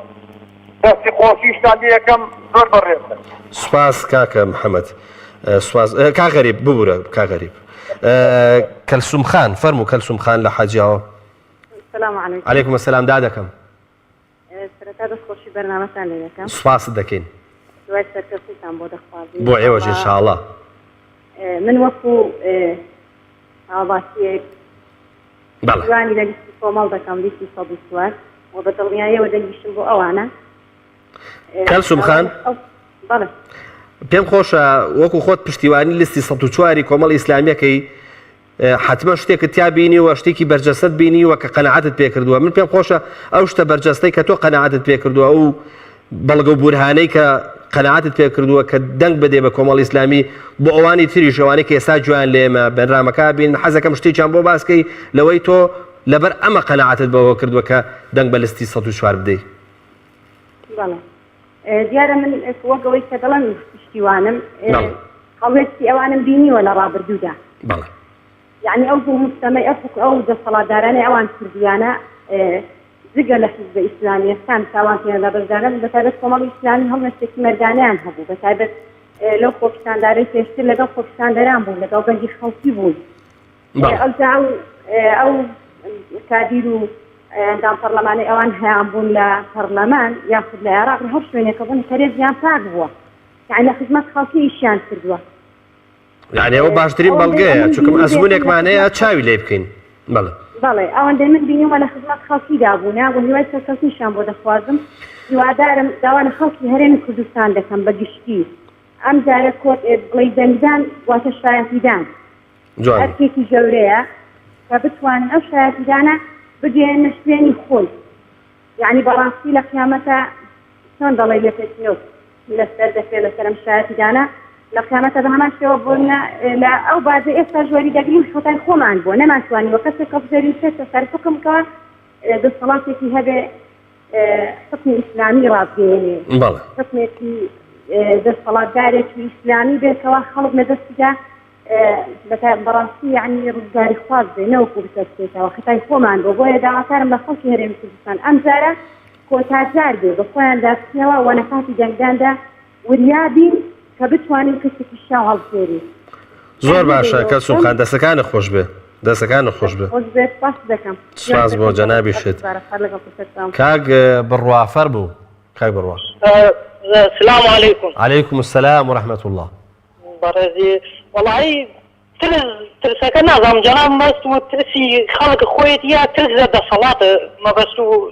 دەستی خۆشیشتان یەکەم زۆر بەڕێزن سوپاس کاکە محەممەد سوپاس کاک غەریب ببوورە کاک غەریب کەلسوم خان فەرموو کەلسوم خان لە حەجیاوە السلام علیکم عەلەیکوم ئەسەلام دادەکەم سەرەتا دەستخۆشی بەرنامەتان لێ دەکەم سوپاست دەکەین دوای سەرکەوتیتان بۆ دەخوازیین بۆ ئێوەش ئینشاءڵڵا من وەکو هاوڵاتیەک جوانی لە لیستی کۆمەڵ دەکەم لیستی 124 و بە دڵنیاییەوە دەنگیشتم بۆ ئەوانە کەلسوم خان بەڵێ پێم خۆشە وەکو خۆت پشتیوانی لیستی 104 کۆمەڵی ئیسلامیەکەی حتمما شتێکت تیا بینیوە شتێکی بەرجەستت بینیوە کە قەنەعەتت پێ کردووە من پێم خۆشە ئەو شتە بەرجەستەی کە تۆ قەنەعەتت پێ کردووە ئەو بەڵگە و بورهانەی کە قەنەعەتت پێ کردووە کە دەنگ بدێ بە کۆمەڵی ئیسلامی بۆ ئەوانی تریش ئەوانەی کە ئێستا جویان لێمە بەنرامەکە بین حەزەکەم شتێکیان بۆ باسکەی لەوەی تۆ لەبەر ئەمە قەنەعەتت بەوە کردووە کە دەنگ بە لیستی 104 بدەیت بەڵێ دیارە من وەگەوەی کە دەڵێن پشتیوانم هەڵوێستی ئەوانم بینیوە لە ڕابردوودا بەڵێ یعنی ئەو بوو مستەمەی ئەو دەسەڵاتدارانەی ئەوان کردیانە جگە لە حیزبە ئیسلامیەکان تاوان پێ لە بەردانە بەتایبەت کۆمەڵی ئیسلامی هەڵوێستێکی مەردانیان هەبوو بەتایبەت لەو خۆپیشاندارەی پێشتر لەگەڵ خۆپیشاندەران بوون لەگەڵ بەنگی خەڵکی بوون ئەو کادیر و ئەندام پەرلەمانی ئەوان هەیان بوون لە پەرلەمان یاخود لە عێراق لە هەر شوێنێکە بوون کەرێزیان پاک بووە یعنی لە خزمەت خەڵکی ئیشیان کردووە یعنی ئەوە باشترین بەڵگەیە چونکە ئەزمونێکمانەیە چاوی لێ بکەین بەڵێ ئەوەندەی من بینیومە لە خزمەت خەڵکیدا بوون بۆ هیوای سەرکەوتنیشان بۆ دەخوازم هیوادارم داوا لە خەڵکی هەرێمی کوردستان دەکەم بە گشتی ئەم جارە کۆت بڵی دەنگدان واتە شایەتیدان ئەرکێکی گەورەیە کە بتوانن ئەو شایەتیدانە بگەێنە شوێنی خۆی یعنی بەڕاستی لە قیامەتە چۆن دەڵێ لێپێچنەوە لەسەر دەکرێت لەسەر ئەم شایەتیدانە لە قیامەتە بە هەمان شێوە بۆنە لە ئەو بازە ئێستا ژوەری دەگرین خۆتان خۆمان بۆ نەمانتوانیوە کەسێک کە بزەری سێتە سەر حکمکە دەسەڵاتێکی هەبێ حکمی ئیسلامی ڕابگەێنێ حکمێکی دەسەڵاتدارێکی ئیسلامی بێتەوە خەڵک لە دەستیدا بەڕاستی یعنی ڕزگاری خواز بێ نەوەکو بسەرچێتەوە خەتای خۆمان بۆ بۆیە داواکارم لە خەڵکی هەرێمی کوردستان ئەم جارە کۆتاجار بێ بە خۆیان داستنەوە وەنەکاتی جەنگداندا وریابین کە بتوانین کەسێکی شاو هەڵبژێری زۆر باشە کەسوخان دەستەکانت خۆش بێ دەستەکانت خۆش بێ سپاس بۆ جەنابی شت کاک بڕوافەر بوو کاک بڕوا السلام عليكم. عليكم السلام ورحمة الله. برزي والله ترسك نظام جناب مستو ترسي خلق خويت يا ترس ذا صلاة ما بستو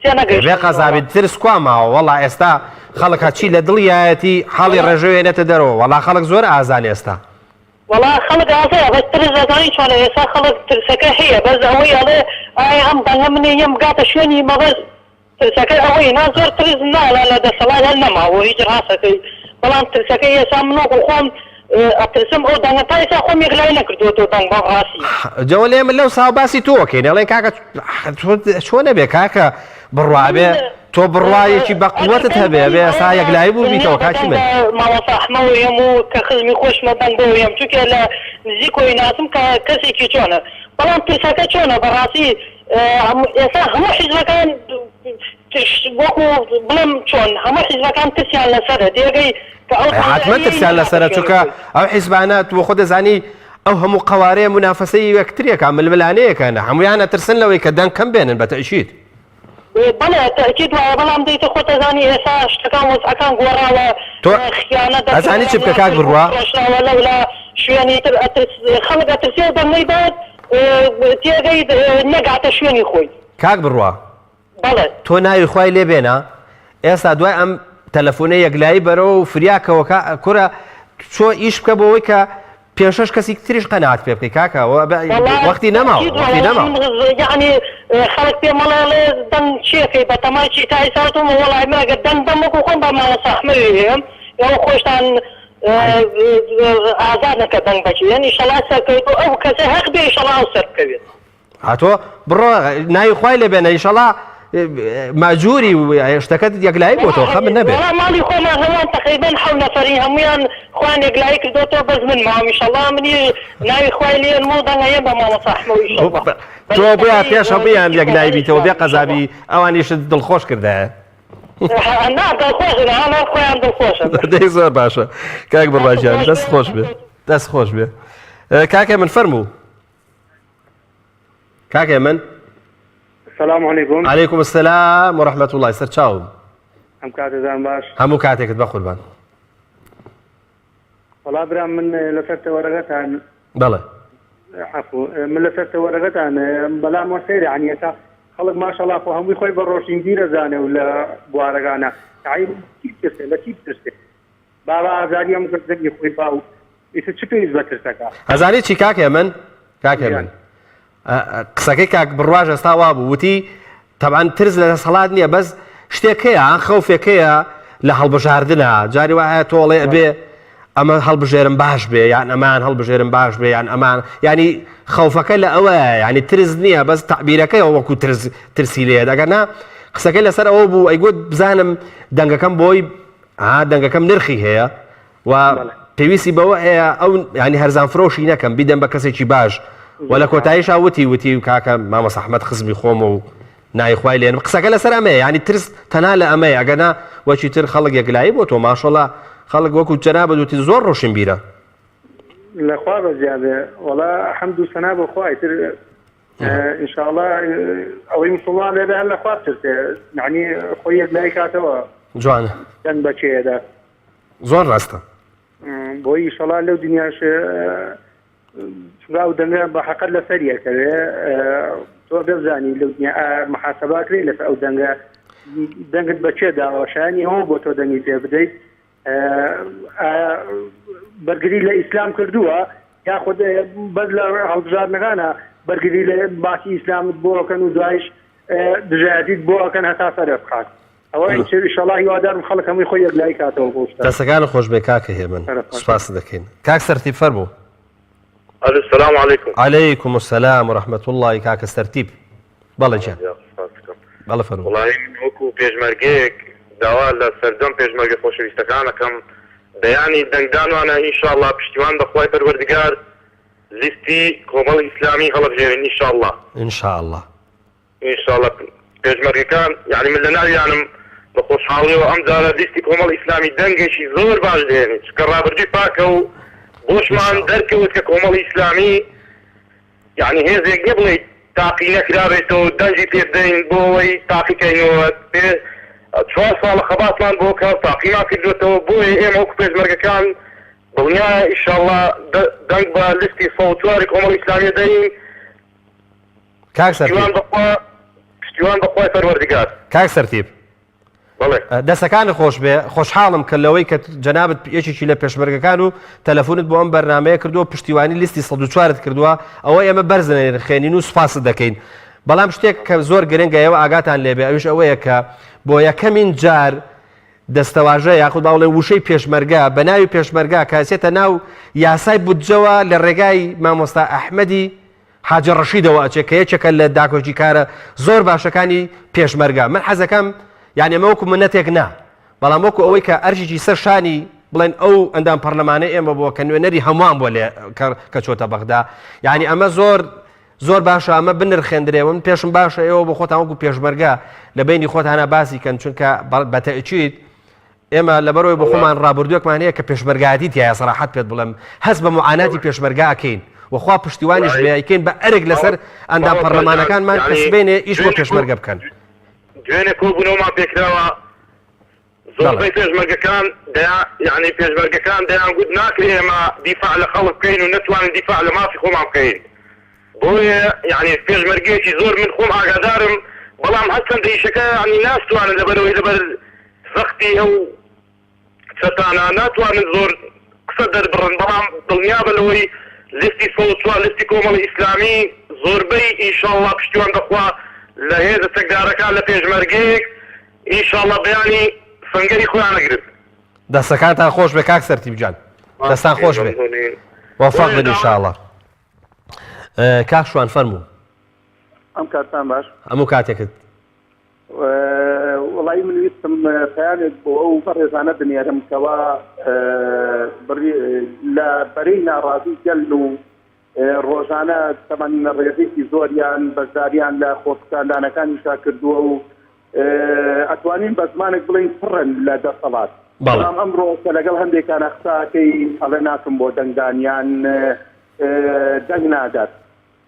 تناقش. بقى زابي ترس كواما والله استا خلق هاتشي لدلياتي حالي رجوي نتدرو والله خلق زور أزاني استا. والله خلق أزاني بس ترس أزاني شو أنا يسا خلق ترسك هي بس هوي على أي هم ضمني يوم قاعد شوني ما بس ترسك هوي نازور ترس لا ده صلاة لا ما هو يجر هاسك بلان ترسك هي سامنو وخون أترسم أو دعنا تايسا خون يغلينا كردو تو دعنا بغاسي. جوالي من لو صاباسي تو كين الله كاكا شو نبي كاكا بالرعبة تو بالرعي شي بقوتها بيه سايق لاعبو بيتو كاشي من. ما وصح ما ويمو كخدمي خوش ما بندو يم شو كلا نزيكو يناسم كسي كيشونا بلان ترسك كيشونا براسي يسا همو حزب كان وەکو بڵم چۆن هەموو حیزبەکان ترسیان لەسەرە دێگەی حتممە ترسیان لەسەرە چونکە ئەو حیزبانە وە خۆ دەزانی ئەو هەموو قەوارەیە منافەسەی یەکترێکە ململانەیەکەنە هەمویانە ترسن لەوەی کە دەنگ کەم بێنن بە تەئکید بەڵێ تەئکید وایە بەڵام دەیتە خۆ دەزانی ئێستا شتەکان وەزعەکان گۆڕاوە خیانەت ئەزانی چ بکە کاک بڕوا لەولا شوێنی تر خەڵک ئەترسێ دەنگەی بات تێگەی نەگاتە شوێنی خۆی کاک بڕوا تۆ ناوی خوای لێ بێنە ئێستا دوای ئەم تەلەفۆنەی یەکلایی بەرەوە و فریاکەوە کوورە چۆ ئیش بکە بۆەوەی کە پێشەش کەسی تریش قەناعات پێ بکەی کاکەوە وەختی نەماوە یعنی خەڵک پێ مەڵێ دەنگ چێکەی بە تەماشی تایساتم وەڵای مەگە دەنگ دەمەکو خۆم بە ماڵە ساحمەوی هەیەم ئێوە خۆشتان ئازاد نەکە دەنگ بەچێن ئیشەڵا سەرکەوێت و ئەو کەسە هەق بێ ئیشەڵا ئەو سەر بکەوێت هاتۆ بڕۆ ناوی خوای لێ بێنە ئیشەڵا ماجوری شتەکەت یەکلایی بۆتەوە خە من نەبێت ماڵی خۆمان هەمان تقریبا حەو نەفەری هەمویان خوان یەکلایی کردوتەوە بەس من مام ئیشەڵا منی ناوی خوای لێن و دەنگەیە بە ماڵە ساحمەوە ئیشەڵا تۆ بۆیە پێشە بیان یەکلایی بیتەوە بێ قەزابی ئەوانیشت دڵخۆش کردایە دەی زۆر باشە کاک بڕواجیان دەست خۆش بێ دەست خۆش بێ کاکە من فەرموو کاکە من السلام عليكم. عليكم السلام ورحمة الله سرچاوم. هم كاتزان باش. همو كاتك بقربان. والله برام من لفت ورقتان. بلى. عفوا من لفت ورقتان بلا مسير يعني يتا خلق ما شاء الله فهم يخوي بروشين دير زانه ولا بوارقانا. عيب كيف ترسل لا كيف ترسل. بابا أزاري يوم كذب يخوي باو. إذا تشوفين ذكر سكا. أزاري شيء كاك من؟ كاك من. قسەکەی کاک بڕواژ ئێستاوا بوو وتی تەبعاً ترس لە سەڵات نییە بەس شتێکەیە ئەن خەوفێکەیە لە هەڵبژاردنە جاری وایە تۆڵێ بێ ئەمە هەڵبژێرم باش بێ یان ئەمان هەڵبژێرم باش بێ یان ئەمان ینی خەوفەکە لە ئەوەیە ینی ترس نییە بەس تعبیرەکەی وەکو ترسی لێ دەگەنا قسەکەی لەسەر ئەوە بوو ئەیگوت بزانم دەنگەکەم بۆی دەنگەکەم نرخی هەیە و پێویستی بەوە هەیە ئەو ینی هەرزان فرۆشی نەکەم بیدەم بە کەسێکی باش ولا کۆتاییش وتی کاکە مامە سەحمەد خزمی خۆم و نایخوای لێن قسەکە لەسەر ئەمەیە ینی ترس تەنها لە ئەمەیە ئەگەنا وەچی تر خەڵک یەکلایی بۆ تۆ ماشەڵە خەڵک وەکو جەنابەت وتی زۆر ڕۆشن بیرە لەخوا بەزیادە وەڵا حەمد و سەنا بە خوای تر ئینشاءڵڵا ئەوەی مسڵمان لێبێ هەر لەخوا بترسێ یعنی خۆی یەک لای کاتەوە جوانە دەنگ بەچێدا زۆر ڕاستە بۆی ئینشاءڵڵا لەو دنیاش چونکە ئەو دەنگە بە حەقەت لەسەر یەکەوێ تۆ دەزانی لەو دنیا محاسەباکرێ لەسەر ئەو دەنگە دەنگت بەچێ داوەشانی هەموو بۆ تۆ دەنگی پێ بدەیت بەرگری لە ئیسلام کردووە یاخود بەس لە هەڵبژاردنەکانە بەرگری لە باسی ئیسلامت بۆکەن و دوایش دژایەتیت بۆکەن هەتا سەرێ بخات ئەوە ئینشاءڵڵا هیوادارم خەڵک هەمووی خۆی یەکلای کاتەوە بۆ شتە دەستەکانە خۆش بێ کاکە هێمن سوپاس دەکەین کاک سەرتیب فەرموو السلام عليكم. عليكم السلام ورحمة الله كاك استرتيب بالله جان بالله فرمو والله وكو بيجمرجيك دوا لسردم بيجمرجي خوشويستكانكم بياني دنگدانو انا ان شاء الله بشتوان بخواي پروردگار لستي كومال اسلامي خلق جيرين ان شاء الله ان شاء الله ان شاء الله بيجمرجي كان يعني من لنا يعني بخوش حالي وامزال لستي كومال اسلامي دنگي شي زور باش ديني شكرا برجي باكو بوشمان دركوت ككومال اسلامي يعني هي زي قبل تاقي نكرابتو دنجي تيدين بوي تاقي كينوت شوال صالة خباطلان بوكا تاقي ما كدوتو بوي ايم اوكو بيجمرقا كان بغنيا ان شاء الله دنق بالستي صوتواري كومال اسلامي دين كاك سرتيب شتوان بخواي پروردگار كاك سرتيب دەستەکانی خۆش بێ خۆشحاڵم کە لەوەی کە جەنابەت یەکێکی لە پێشمەرگەکان و تەلەفۆنت بۆ ئەم بەرنامەیە کردووە پشتیوانی لیستی 104 کردووە ئەوە ئێمە بەرزنێن خوێنین و سوپاست دەکەین بەڵام شتێک کە زۆر گرنگایەوە ئاگاتان لێبێ ئەوش ئەوەیە کە بۆ یەکەمین جار دەستەواژە یاخود باوڵێ وشەی پێشمەرگا بە ناوی پێشمەرگا کاسێتە ناو یاسای بودجەوە لە ڕێگای مامۆستا ئەحمەدی حاجە ڕەشیدەوە ئەچێت کە یەکێکە لە داکۆچی کارە زۆر باشەکانی پێشمەرگا من حەزەکەم يعني ئەمە وەکو منەتێک نا بەڵام وەکو ئەوەی کە ئەرژێکی سەر شانی بڵێن ئەو ئەندام پەرلەمانەی ئێمە بووە کە نوێنەری هەمووان بۆ لێ کە چۆتە بەغدا یعنی ئەمە زۆر باشە ئەمە بنرخێندرێ من پێشم باشە ئێوە بۆ خۆتان وەکو پێشمەرگا لە بینی خۆتانە باسی کەن چونکە بەتەئکید ئێمە لەبەرەوەی بۆ خۆمان ڕابردووەکمان هەیە کە پێشمەرگایەتی تایە سەراحەت پێت بڵێم هەست بە معاناتی پێشمەرگا ئەکەین وخوا پشتیوانیش بێکەین بە ئەرێک لەسەر ئەندام پەرلەمانەکانمان کەسبێنێ ئیش بۆ پێشمەرگە بکەن دوێنێ کۆبوونەوەمان پێکراوە زۆربەی پێشمەرگەکان یعنی پێشمەرگەکان دەیان گوت ناکرێ ئێمە دیفاع لە خەڵک بکەین و نەتوانین دیفاع لە مافی خۆمان بکەین بۆیە یعنی پێشمەرگەیەکی زۆر من خۆم ئاگادارم بەڵام هەستن دەیشەکە ینی ناستوانن لەبەرەوەی لەبەر سەختی ئەو چەتانە ناتوانن زۆر قسە دەربڕن بەڵام دڵنیابە لەوەی لیستی سەوچوار لیستی کۆمەڵی ئیسلامی زۆربەی ئینشاءڵڵا پشتیوان دەخوا لە هێزە چەکدارەکان لە پێشمەرگەیەک ئینشاءڵڵا بەیانی سنگەری خۆیان ئەگرن دەستەکانتان خۆش بێ کاک سەرتیب جان دەستان خۆش بێ وەفاق بن ئینشاءڵڵا کاک شوان فەرموو ئەم کاتتان باش هەموو کاتێکت وڵی من ویستم پەیامێک بۆ ئەو بەڕێزانە بنێرم کەوا لە بەرەی ناڕازی گەل و ڕۆژانە تەمان ڕێزێکی زۆریان بەشداریان لە خۆپیشاندانەکانیشا کردووە و ئەتوانین بە زمانێک بڵین پڕن لە دەسەڵات بەڵام ئەمڕۆ کە لەگەڵ هەندێکانە قساکەی ئەڵێ ناکەم بۆ دەنگدانیان دەنگ نادات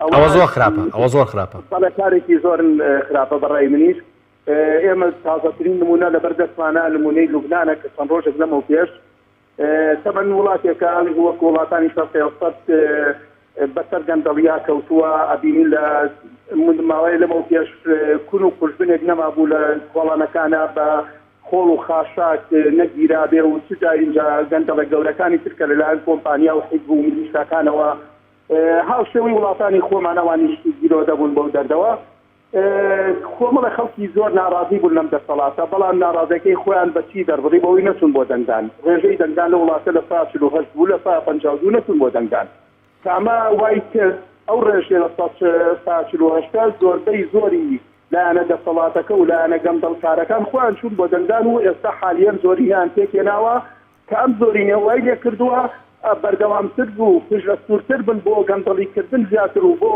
ئەوە زۆر خراپە ئەوە زۆر خراپە بەڵێ کارێکی زۆر خراپە بەڕای منیش ئێمە تازەترین نمونە لەبەر دەستمانە نمونەی لوبنانە کە چەند ڕۆژێک لەمەو پێش تەمەن وڵاتێکە وەکو وڵاتانی شەرقی بەسەر گەندەڵیا کەوتووە ئەبینی لە ماوەی لەمەو پێش کون و کوژبنێک نەمابوو لە کۆڵانەکانە بە خۆڵ و خاشاک نەگیرابێ و چجا اینجا گەندەڵە گەورەکانی ترکە لەلایەن کۆمپانیا و حیزب و میلیشاکانەوە هاوشێوەی وڵاتانی خۆمانەوانیش گیرۆ دەبوون بەو دەردەوە خۆمەڵە خەڵکی زۆر ناڕازی بوون لەم دەسەڵاتە بەڵام ناڕازەکەی خۆیان بەچی دەربڕی بەوەی نەچون بۆ دەنگدان ڕێژەی دەنگدان لە وڵاتە لە 48 بوو لە 52 نەچون بۆ دەنگدان کامە وای کرد ئەو ڕێژێ لە 48 زۆربەی زۆری لایەنە دەسەڵاتەکە و لایەنە گەمدەڵکارەکان خۆیان چوون بۆ دەنگدان و ئێستا حالیان زۆریان تێکێناوە کە ئەم زۆرینە وای لێ کردووە بەردەوامتر بوو پشترتر بن بۆ گەمدەڵیکردن زیاتر و بۆ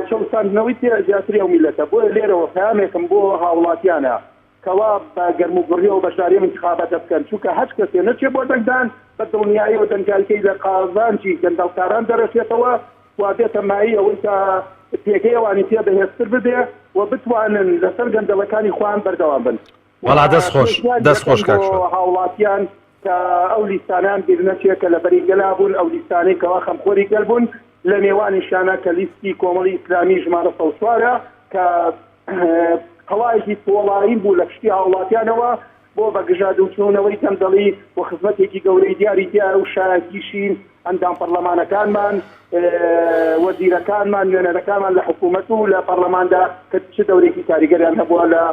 چەساندنەوەی زیاتری ئەو میلەتە بۆ لێرەوە پامێکم بۆ هاوڵاتیانە کەوا بە گەرموگوڕی و بەشداری انتخاباتە بکەن چونکە هەچ کەسێ نەچێ بۆ دەنگدان بە دڵنیاییەوە دەنگالکەی لە قازانجی گەندەڵکاران دەرەچێتەوە وا بێتە مایی ئەوەی کە پێکەیەوانی پێ بەهێزتر ببێ و بتوانن لەسەر گەندەڵەکانی خۆیان بەردەوام بن. وەڵا دەست خۆش هاوڵاتیان کە ئەو لیستانیان بیرنەچێت کە لە بەری گەلا بوون ئەو لیستانەی کەوا خەمخۆری گەل بوون لە نێوانیشانە کە لیستی کۆمەڵی ئیسلامی ژمارە 100 کە هەڵایەکی تۆڵایی بوو لە پشتی هاوڵاتیانەوە بۆ بەگژا دووچوونەوەی تەمدەڵی بۆ خزمەتێکی گەورەی دیاری دیار و شایەتیشین ئەندام پەرلەمانەکانمان وەزیرەکانمان نوێنەرەکانمان لە حکوومەت و لە پەرلەماندا کە چ دەورێکی کاریگەریان هەبووە لە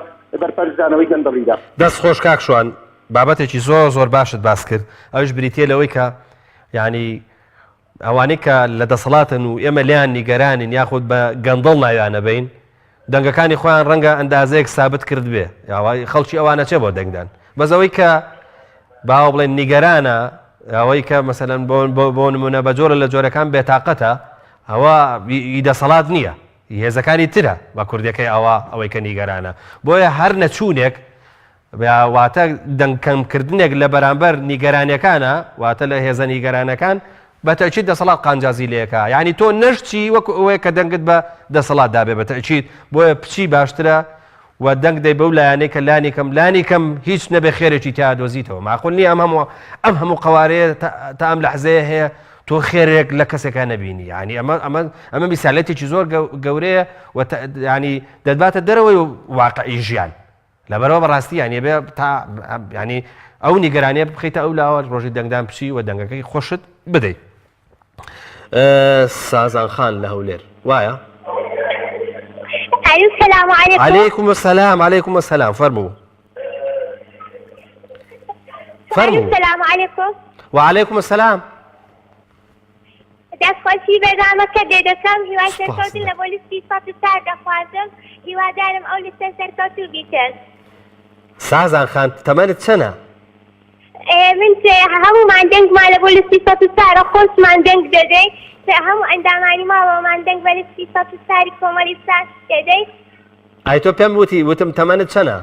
بەرپەرزانەوەی گەندەڵیدا. دەست خۆش کاکشوان بابەتێکی زۆر باشت باس کرد ئەوش بریتە لەوەی کە یعنی ئەوانەی کە لە دەسەڵاتن و ئێمە لیان نیگەرانین یاخود بە گەندەڵ ناویانە بین دەنگەکانی خۆیان ڕەنگە ئەندازەیەک سابت کرد بێ یاوای خەڵکی ئەوانە چێ بۆ دەنگدان بەزەوەی کە باوە بڵێن نیگەرانە ئەوەی کە مەسەلەن بۆ نمونە بە جۆرە لە جۆرەکان بێتاقەتە ئەوە دەسەڵات نییە هێزەکانی ترە بە کوردەکەی ئەوەی کە نیگەرانە بۆیە هەر نەچوونێک واتە دەنگکەمکردنێک لە بەرامبەر نیگەرانیەکانە واتە لە هێزە نیگەرانەکان بەتەچیت دەسەڵات قانجازی لەکە یعنی تۆ نەشتی وەک ئەوەیە کە دەنگت بە دەسەڵات دابێ بەتەچیت بۆیە پچی باشترە و دەنگ دەی بەو لایەنەی کە لانی کەم هیچ نەبێ خێرێکی تا دۆزیتەوە ماخۆن نیە ئەم هەموو قوارەیە تا ئەم لەحزەیە هەیە تۆ خێرێک لە کەسێکە نەبینی ینی ئەمە میسالەتێکی زۆر گەورەیە ینی دەدباتە دەرەوەی واقعی ژیان لەبەرەوە بەڕاستی یانە بێ تا ینی ئەو نیگەرانیە بخیتە ئەو لاوە ڕۆژی دەنگدان پچی و دەنگەکەی خۆشت بدەیت. سازان خان لە هەولێر وایە؟ السلام عليكم. عليكم السلام عليكم السلام فرموا السلام عليكم. وعليكم السلام. دەست خۆشی بەردامەکە دەکەم هیوای سەرکەوتن لە بۆ لیستی 104 دەخوازم هیوادارم ئەو لیستە سەرکەوتوو بیتن. سازان خان تەمەنت چەنە؟ من هەموومان دەنگمان لە بۆ لیستی 104 خۆشمان دەنگ دەدەین هەموو ئەندامانی ماڵەوەمان دەنگ بە لیستی 104 کۆمەڵی ساس دەدەین. ئای تۆ پێم وتم تەمەنت چەنە؟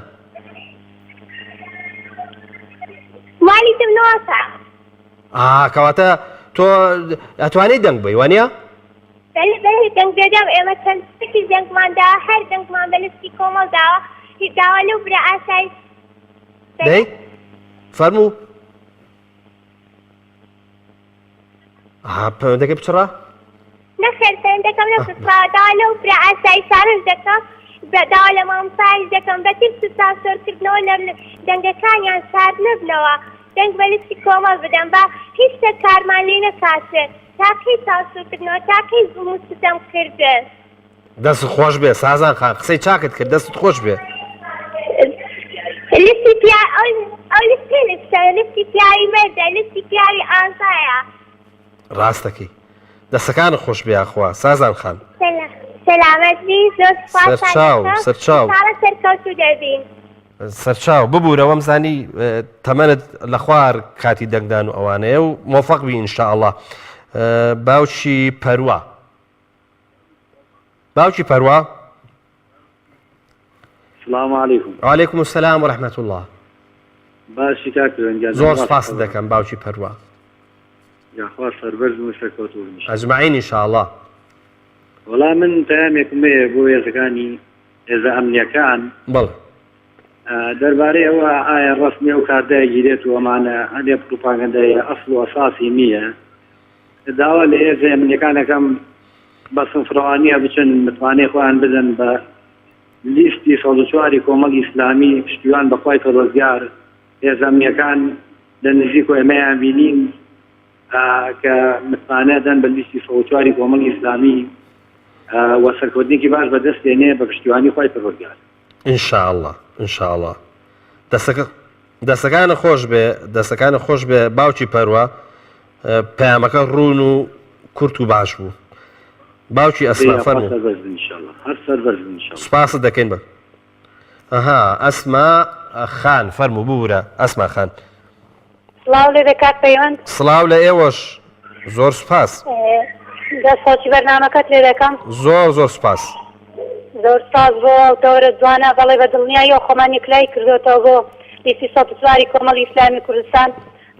مالیتم 9 کەواتە تۆ ئەتوانیت دەنگ بی وانە؟ بەڵێ دەنگ دەدەم ئێمە چەند شتێکی دەنگماندا هەر دەنگمان بە لیستی کۆمەڵ داوە داوا لەو برا ئاسایی دەی فەرموو پەیوەندەکەی بچڕە؟ نەخێر پەیوەندەکەم نەپرسراوە داوا لەو برا ئاسایی شارژ دەکەم داوا لە مامۆستایش دەکەم بە تیپس ساوسۆرکردنەوە لە دەنگەکانیان سارد نەبنەوە دەنگ بە لیستی کۆمەڵ بدەم بە هیچ شتێک کارمان لێ نەکاتێت تاکەی ساوسۆرکردنەوە تاکەی زوڵم و ستەم کردن. دەست خۆش بێ سازان خان قسەی چاکت کرد دەست خۆش بێ. لیستی لیستی پیاوی مەردە لیستی پیاوی ئازایە. ڕاستەکەی دەستەکان خۆش بێ خوا سازان خان. سەلامەتی زۆر سپاس سەرکەوتوو دەبین. سەرچاو ببوورەوە مزانی تەمەنت لە خوار کاتی دەنگدان و ئەوانەیە و مۆفەق بی ئینشاءڵڵا. باوکی پەروە السلام عليكم. وعليكم السلام ورحمة الله. باشی کاکرێن زۆر سپاس دەکەم باوکی پەروە. یاخوا سەربەرز و سەرکەوتوو ئەجمعین ئینشاءڵڵا. وەڵام من پەیامێکم هەیە بۆ هێزەکانی هێزە ئەمنیەکان بەڵێ دەربارەی ئەوە ئایا ڕستنی ئەو کاردای گیرێت و ئەمانە هەندێ پروپاگەندەیە ئەسڵ و ئەساسی نییە داوا لە هێزە ئەمنیەکانەکەم بە سنفڕەوانیە بچن متوانێ خۆیان بدەن بە لیستی 104 کۆمەڵی ئیسلامی پشتیوان بەخوای پەروەردگار هێزە ئەمنیەکان لە نزیک و ئێمەیان بینین کە متمانە دەن بە لیستی 104 کۆمەڵی ئیسلامی و سەرکەوتنێکی باش بەدەستێنێ بە پشتیوانی خوای پەروەردگار ئینشاءڵڵا ئینشاءڵڵا. دەستەکانە خۆش بێ باوکی پەروە پەیامەکە ڕوون و کورت و باش بوو. باوکی ئەسما فەرموو سپاست دەکەین بە ئەسما خان فەرموو ببوورە ئەسما خان. سڵاو لێ دەکات پەیوەند. سڵاو لە ئێوەش زۆر سپاس. دەستخۆشی بەرنامەکەت لێ دەکەم. زۆر سپاس. زۆر ساز بۆ دەورە جوانە بەڵێ بە دڵنیاییەوە خۆمان یەکلای کردوێتەوە بۆ لیستی سەد چواری کۆمەڵی ئیسلامی کوردستان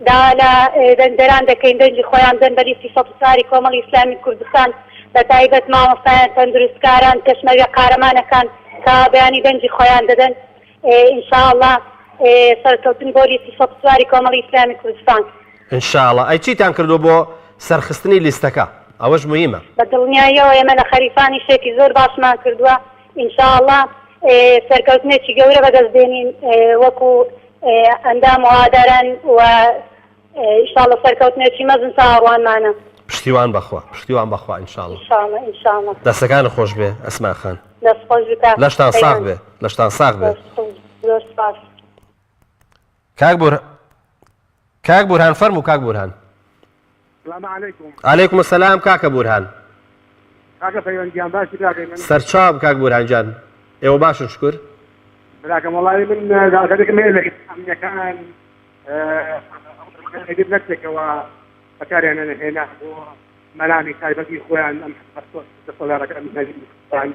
دا لە دەنگدەران دەکەین دەنگی خۆیان دەن بە لیستی سەد چواری کۆمەڵی ئیسلامی کوردستان بە تایبەت مامۆستایان تەندروستکاران کەشمەرگە قارەمانەکان کە بەیانی دەنگی خۆیان دەدەن ئینشاءالله سەرکەوتن بۆ لیستی سەد چواری کۆمەڵی ئیسلامی کوردستان ئینشاءالله. ئەی چیتان کردو بۆ سەرخستنی لیستەکە؟ ئەوەش مهمە. بە دڵنیاییەوە ئێمە لە خەریفانی شێکی زۆر باشمان کردووە ئینشاءالله سەرکەوتنێکی گەورە بەدەستدێنین وەکو ئەندام و ئاداران و ئینشاءالله سەرکەوتنێکی مەزن چاوەڕوانمانە. پشتیوان بەخوا پشتیوان بەخوا ئینشاءالله. ئینشاءالله. دەستەکان خۆش بێ ئەسما خان. دەست خۆش بکە. لەشتان ساغ بێ لەشتان ساغ بێ. زۆر سپاس. کاک بورهان فەرموو کاک بورهان. السلام عليكم. عليكم السلام كاكا بورهان. كاكا فيوان باشي كاكا من سرچاب كاك بورهان جان. ايوه باش نشكر. براكم والله من ذلك ميلك كان يجيب نفسك وفكاري انا هنا وملامي سايبتي خويا ام تصلارك ام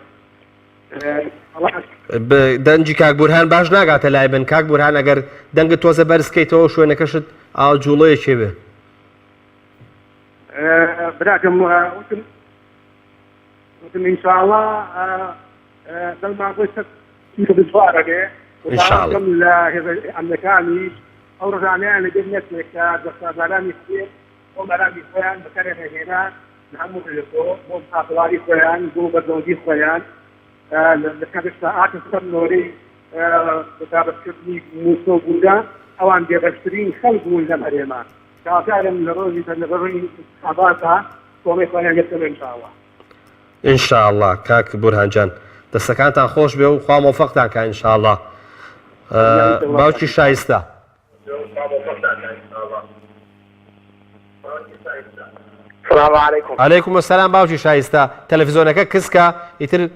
دەنجی کاک بورهان باش ناگاتە لای بن. کاک بورهان ئەگەر دەنگت تۆزە بەرزکەیتەوە شوێنەکەشت ئاڵجوڵەیەکێ بێ. براكم وتم ان شاء الله لما قلت بالفارقه ان شاء الله الامريكاني او رجعنا لجبنا نفسك دكتور بلاني كثير وملامي خوان بكره هنا نعمل لكم مو حاضري خوان جو بدودي خوان لكن ساعات نوري كتابة كتني موسو بودا او عم بيبشرين خلق ولا مريمان كافعلا لروجي تنظرين حضارتها وما يخواني يكتب ان شاء الله. ان شاء الله كاك بورهان جان دەستەکانتان خۆش بێ و خوا مۆفەقتان کە ئینشاءالله. باوکی شایستە. السلام عليكم. عليكم السلام باوکی شایستە. تەلەڤیزۆنەکە کسکە ئیتر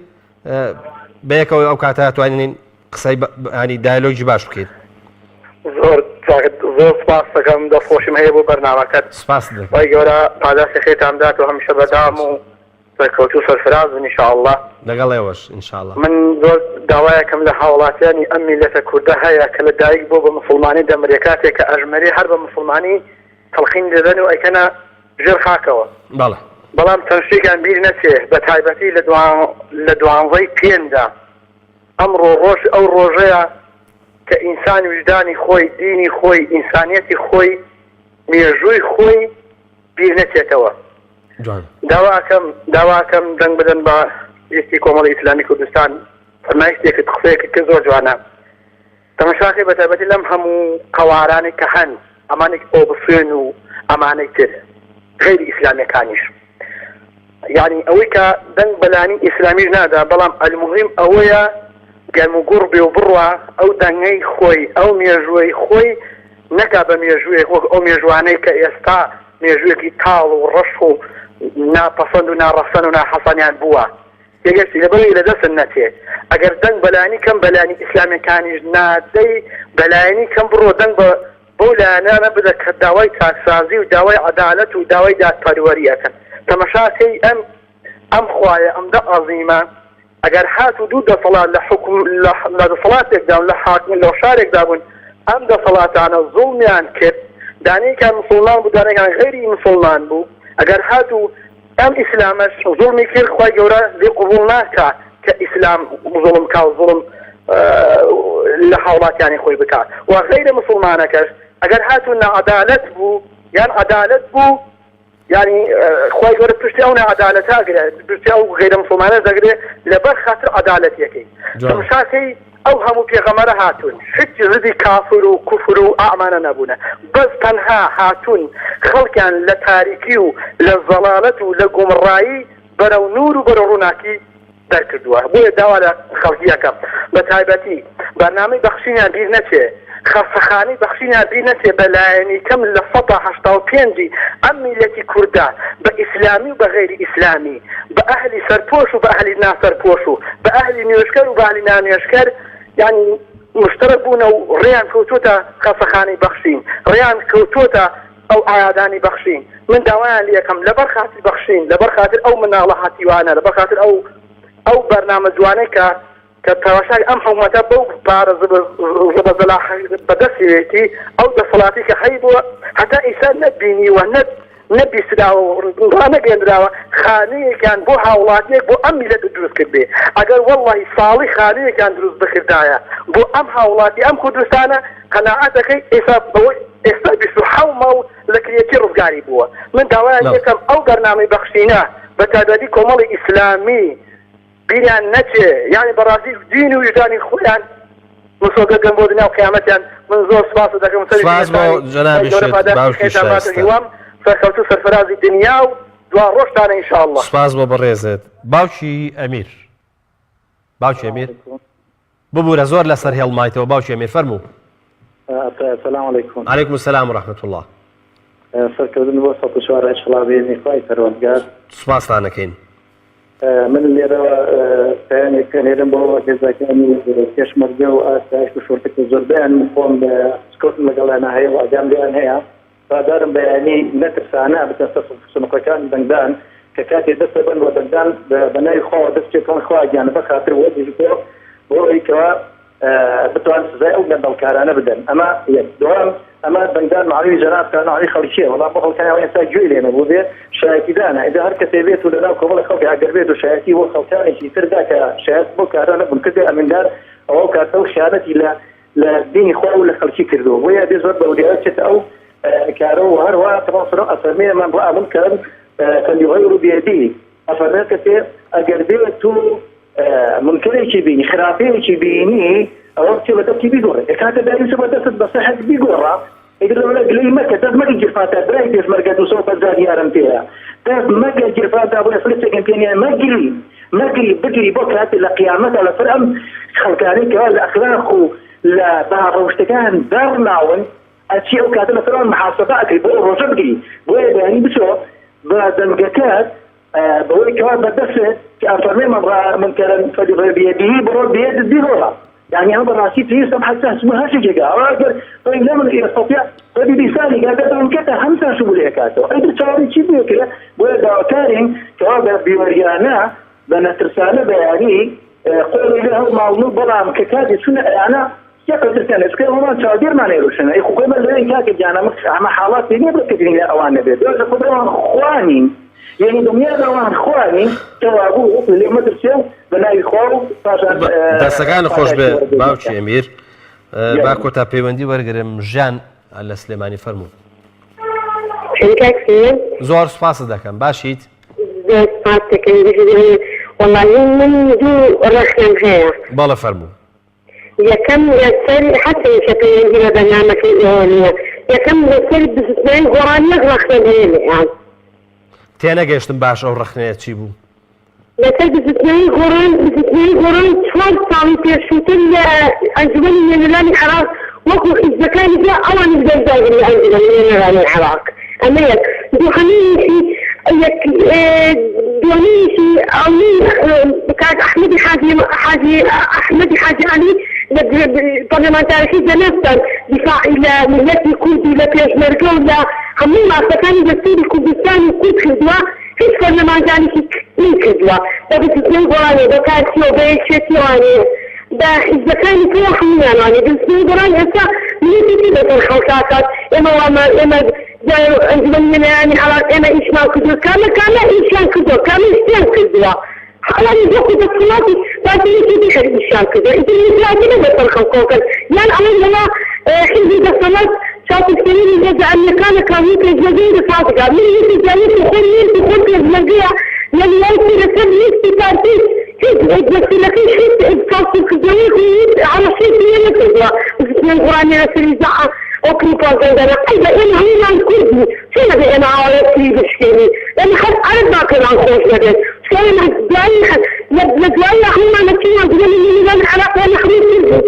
بەیەکەوە ئەو کاتە توانین قسەی ینی دایلۆگی باش بکەیت. زۆر سپاس دەکەم دەستخۆشیم هەیە بۆ بەرنامەکەت. سپاس دەکەم. وای گەورە پاداشی خێتان بدات و هەمیشە بەدام و سەرکەوتوو سەرفراز بن ئینشاءالله. لەگەڵ ئێوەش ئینشاءالله. من زۆر داوایەکەم لە هاوڵاتیانی ئەم میلەتە کوردە هەیە کە لە دایک بۆ بە موسڵمانی دەمرێ کاتێک کە ئەژمەری هەر بە موسڵمانی تەڵخین دەدەن و ئەیکەنە ژێر خاکەوە. بەڵێ. بەڵام چەند شتێکیان بیر نەچێ بە تایبەتی لە دوانزەی پێنجدا ئەمڕۆ ڕۆژ ئەو ڕۆژەیە کە ئینسان وجدانی خۆی دینی خۆی ئینسانیەتی خۆی مێژووی خۆی بیر نەچێتەوە. داواکەم دەنگ بدەن بە لیستی کۆمەڵی ئیسلامی کوردستان فەرمایشتێکت قسەیەکت کە زۆر جوانە. تەماشاکەی بە تایبەتی لەم هەموو قەوارانی کە هەن ئەمانێک ئۆبسوێن و ئەمانەی تر غیری ئیسلامیەکانیش یعنی ئەوەی کە دەنگ بەلانی ئیسلامیش نادا بەڵام ئەلموهیم ئەوەیە گەرم و گوڕ بێ و بڕوە ئەو دەنگەی خۆی ئەو مێژووی خۆی نەکا بە مێژوویەک وەک ئەو مێژوانەی کە ئێستا مێژوویەکی تاڵ و ڕەش و ناپەسەند و ناڕەسەن و ناحەسەنیان بووە یەگەشتی لەبەرەوەی لەدەستن نەچێ ئەگەر دەنگ بەلانی کەم بەلانی ئیسلامیەکانیش نادەی بەلایانی کەم بڕۆ دەنگ بەو لایەنانە بدە کە داوای چاکسازی و داوای عەدالەت و داوای دادپەروەریەکەن. تەماشاکەی ئەم خوایە ئەم دە عەزیمە ئەگەر هات و دوو دەسەڵات لە حکم لە دەسەڵاتێکدا و لە حاکم لە شارێکدا بوون ئەم دەسەڵاتانە زوڵمیان کرد دانەیەکان مسڵمان بوو دانەیەکان غەیری مسڵمان بوو ئەگەر هات و ئەم ئیسلامەش زوڵمی کرد خوای گەورە لێ قبوڵ ناکات کە ئیسلام زوڵم کا و زوڵم لە هاوڵاتیانی خۆی بکات و غەیرە مسڵمانەکەش ئەگەر هات و نەعەدالەت بوو یان عەدالەت بوو يعني خوای گەورە پشتی ئەو نەعەدالەتە ئەگرێت پشتی ئەو غەیرە مسڵمانە دەگرێت لەبەر خاتر عەدالەتیەکەی. تەماشاکەی ئەو هەموو پێغەمبەرە هاتوون هیچ زدی کافر و کوفر و ئەعمانە نەبوونە بەس تەنها هاتوون خەڵکیان لە تاریکی و لە زەڵالەت و لە گومڕایی بەرەو نور و بەرەو ڕووناکی دەرکردووە بۆیە داوا لە خەڵکیەکەم بە تایبەتی بەرنامەی بەخشینیان بیر نەچێ خەفەخانەی بەخشینیان بیر نەچێ بەلایەنی کەم لە 1970 ئەم میلەتی کوردە بە ئیسلامی و بە غەیری ئیسلامی بە ئەهلی سەرپۆش و بە ئەهلی ناسەرپۆش و بە ئەهلی نوێژکەر و بە ئەهلی نانوێژکەر يعني مشترك بوون و ڕێیان کەوتوتە خەفەخانەی بەخشین ڕێیان کەوتوتە ئەو ئایادانی بەخشین من داوایان لێ یەکەم لەبەر خاتر بەخشین لەبەر خاتر ئەو مناڵە هاتیوانە لەبەر خاتر او برنامج جوانك كتواشاي ام حكومتا بو بارز بزلا بدسيتي او دصلاتي كحيبو حتى انسان نبيني ونب نبي سداو رانا جندراوا خاني كان بو حولاتي بو امي لا تدرس كبي اگر والله صالح خاني كان دروس بخدايا بو ام حولاتي ام كردستان قناعتك اسا بسحومو لكريتي رفقاري بوا من دوايا يكم او برنامج بخشيناه بتعدادي كومالي اسلامي بيان نتي يعني برازيل ديني ويجاني خويان مسوقا قنبودنا وقيامتان من زور سباس داكم سباس بو جنابي الشيخ باوشي شايستا فكوتو سرفرازي الدنيا ودوار روشتانا ان شاء الله سباس بو بريزت باوشي امير ببورە زۆر لەسەر هێڵمایتەوە باوشی ئەمیر فەرموو. السلام عليكم. عليكم السلام ورحمة الله. سەرکەوتن بۆ سەد و چوار ئەشڵاوێنی خوای پەروەردگار. سوپاسدانەکەین. من لێرەوە پەیامێک هێرم بۆ هێزەکانی پێشمەرگە و ئاسایش و شۆرتێک زۆربیان خۆم سکەوتن لەگەڵیانە هەیە و ئاگام لێیان هەیە. پادارم بەیانی نەترسانە بتە سنووقەکانی دەنگدان کە کاتێ دەستە بن بۆ دەنگدان بە ناوی خۆوە دەستێکەوە خوا گیانە بەخاتر وەرگێژیتەوە بۆ ئەوەیکەوە بتوان سزای ئەو گەندەڵکارانە بدەن. ئەمە یەک دوام ئەمە دەنگدان معلومی جەنابکان معلومی خەڵکییە وەڵام بۆ خەڵکانی ئێستا گوێ لێ نەبوو بێ شایەتیدانە ئیدا هەر کەسێ بێت و لەناو کۆمەڵی خەڵکی ئەگەر بێت و شایەتی بۆ خەڵکانێکی تردا کە شایەت بۆ کارانە بوون کردێ ئەمێندار ئەوە کاتە و خیانەتی لە دینی خۆ و لە خەڵکی کردووە بۆیە بێ زۆر بەوریات چێتە ئەو كارو وهروا تواصلوا أسميه من رأى منكرا فليغير بيده أفرقت أجربته منكري شبيني خرافي شبيني أو شيء بدك بيجورة كاتب بيجي سبب دست بصحة بيجورة يقدر ولا قليل ما كتب ما يجي فاتا برايتش مرقد وسوق الزادي أرمتها تاب ما يجي فاتا أبو نفلت كمبينيا ما قلي بجري بكرة لقيامته على فرم خلقاني كوال أخلاقه لا بعض واشتكان دارناون أشياء كاتب مثلا محاسبات بو روجبي بو يعني بشو بدنجكات بقول كمان بدرس كأفرمي من كلام فدي بيده برو بيد الديرة يعني أنا براسي في سبحة اسمها شيء جا أقول طيب لما يستطيع فدي بيسالي قاعد دنجكات خمسة شغل كاتو أيضا شغال شيء كذا بو كارين كمان بيوريانا بنترسالة بيعني قولوا له معلوم برام ككاد شنو أنا يقدر كان اسكان هما شادير ما نيروشنا اي خوكم اللي كاك جانا مع حالات ثانيه بكثير اوان بيد يقدرون اخواني يعني دنيا اوان اخواني توابو اللي ما ترسل بناي خو دەستەکان خۆش بێ باوکی ئەمیر با کۆتا پەیوەندی وەرگرم ژیان لە سلێمانی فەرموو. زۆر سوپاس دەکەم باشیت سپاس دەکەم والله من دوو ڕەخنم هەیە بەڵێ فەرموو. يكم يسال حتى يشتغل عندنا برنامج الإيرانية يكم يسال باستثناء القرآن يغرق لديه يعني تيانا قيشتن باش أو رخنية تشيبو يسال باستثناء القرآن شوال صامي تيرشوتن أنجبني من الإيراني العراق وكو إذا كان جاء أولا نبدأ زايد اللي أنجبني من الإيراني العراق أما يك دو خميسي يك دونيسي أو كان أحمد حاجي علي البرلمانتاريين نفسا دفاع الى ملتي كردي لا بيشمركو لا همون عسكري دستور الكردستان كرد خدوة هيش برلمانتاري من خدوة ده بتسمين قراني ده كارسيو بيشتيواني ده إذا كان فيها حمياناني بتسمين قراني هسا ملتي كده الخلقات إما جاء أنجمن يعني على إما إشمال كدوة كامل إشان كدوة كامل إشان كدوة أنا يجوك دكتوراتي لكن يجي خريج الشام كذا أنت اللي ما بترخم كوكل يعني أنا لما خريج دكتورات شاطر كثير يجي عن كان يمكن يجي فاضي من يجي جاني يدخل في المجيء يعني يصير يصير يستفادي بس لكن شيء شاطر كذا على شيء كذا بس القرآن يصير يزعق أوكي فاضي أنا أيضا أنا هنا الكردي شو نبي أنا عارف في بشكلي لأن خد أنا باكل عن خوش نبي كان نتلاقي هم نكتين عندنا من ميزان العراق وانا خميس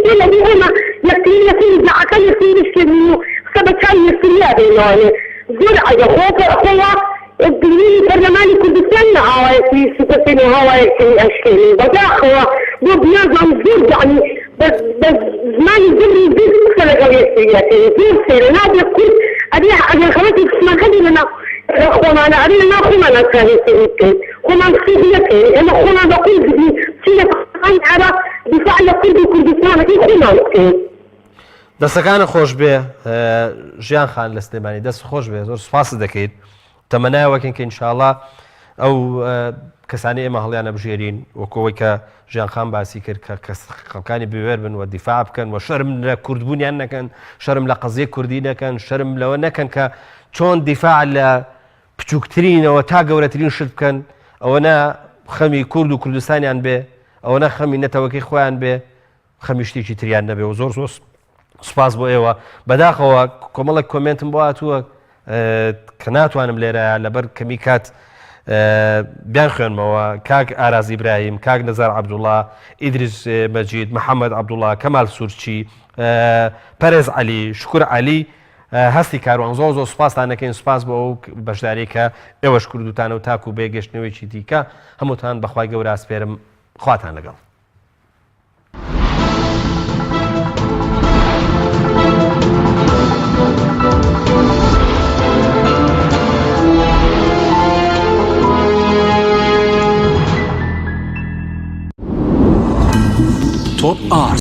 كنا بيهما يكتين زعكان يكتين يشكلوا سبت شاي يسريا بيناني زرع أخوة الدليل البرلماني كردستان هواي في ستين هواي في أشكالي بدا أخوة بنظام زود يعني بس زمان الزمن زود أكثر غير سيري هذا كل أبي خلاتي اسمها خلي لنا خونا أنا أريد أن أخونا كان يسيري خونا نسيبي أنا خونا بقول بدي على دفاع لكرد وكردستان كيف ما دەستەکانە خۆش بێ ژیان خان لە سلێمانی دەست خۆش بێ زۆر سوپاس دەکەیت تەمەنایەوەکەن کە ئینشاءڵڵا ئەو کەسانی ئێمە هەڵیانە بژێرین وەکەوەی کە ژیان خان باسی کرد کە خەڵکانی بوێر بن و دیفاع بکەن و شەرم لە کوردبوونیان نەکەن شەرم لە قەزیە کوردی نەکەن شەرم لەوە نەکەن کە چۆن دیفاع لە بچووکترینەوە تا گەورەترین شت بکەن ئەوەنە خەمی کورد و کوردستانیان بێ ئەوەنە خەمی نەتەوەکەی خۆیان بێ خەمی شتێکی تریان نەبێ و زۆر زۆر سوپاس بۆ ئێوە بەداخەوە کۆمەڵێک کۆمنتم بۆ هاتووە کە ناتوانم لێرە لەبەر کەمی کات بیان خوێنمەوە کاک ئاراز ئیبراهیم کاک نەزار عەبدوڵڵا ئیدریس مەجید محەممەد عەبدوڵڵا کەمال سوورچی پەرێز عەلی شکور عەلی هەستی کاروان زۆر زۆر سوپاسان دەکەین سوپاس بۆ ئەو بەشداری کە ئێوەش کوردوتانە و تاکو بێگەشتنەوەیکی دیکە هەمووتان بەخوای گەورە ئاسپێرم خواتان لەگەڵ Top Art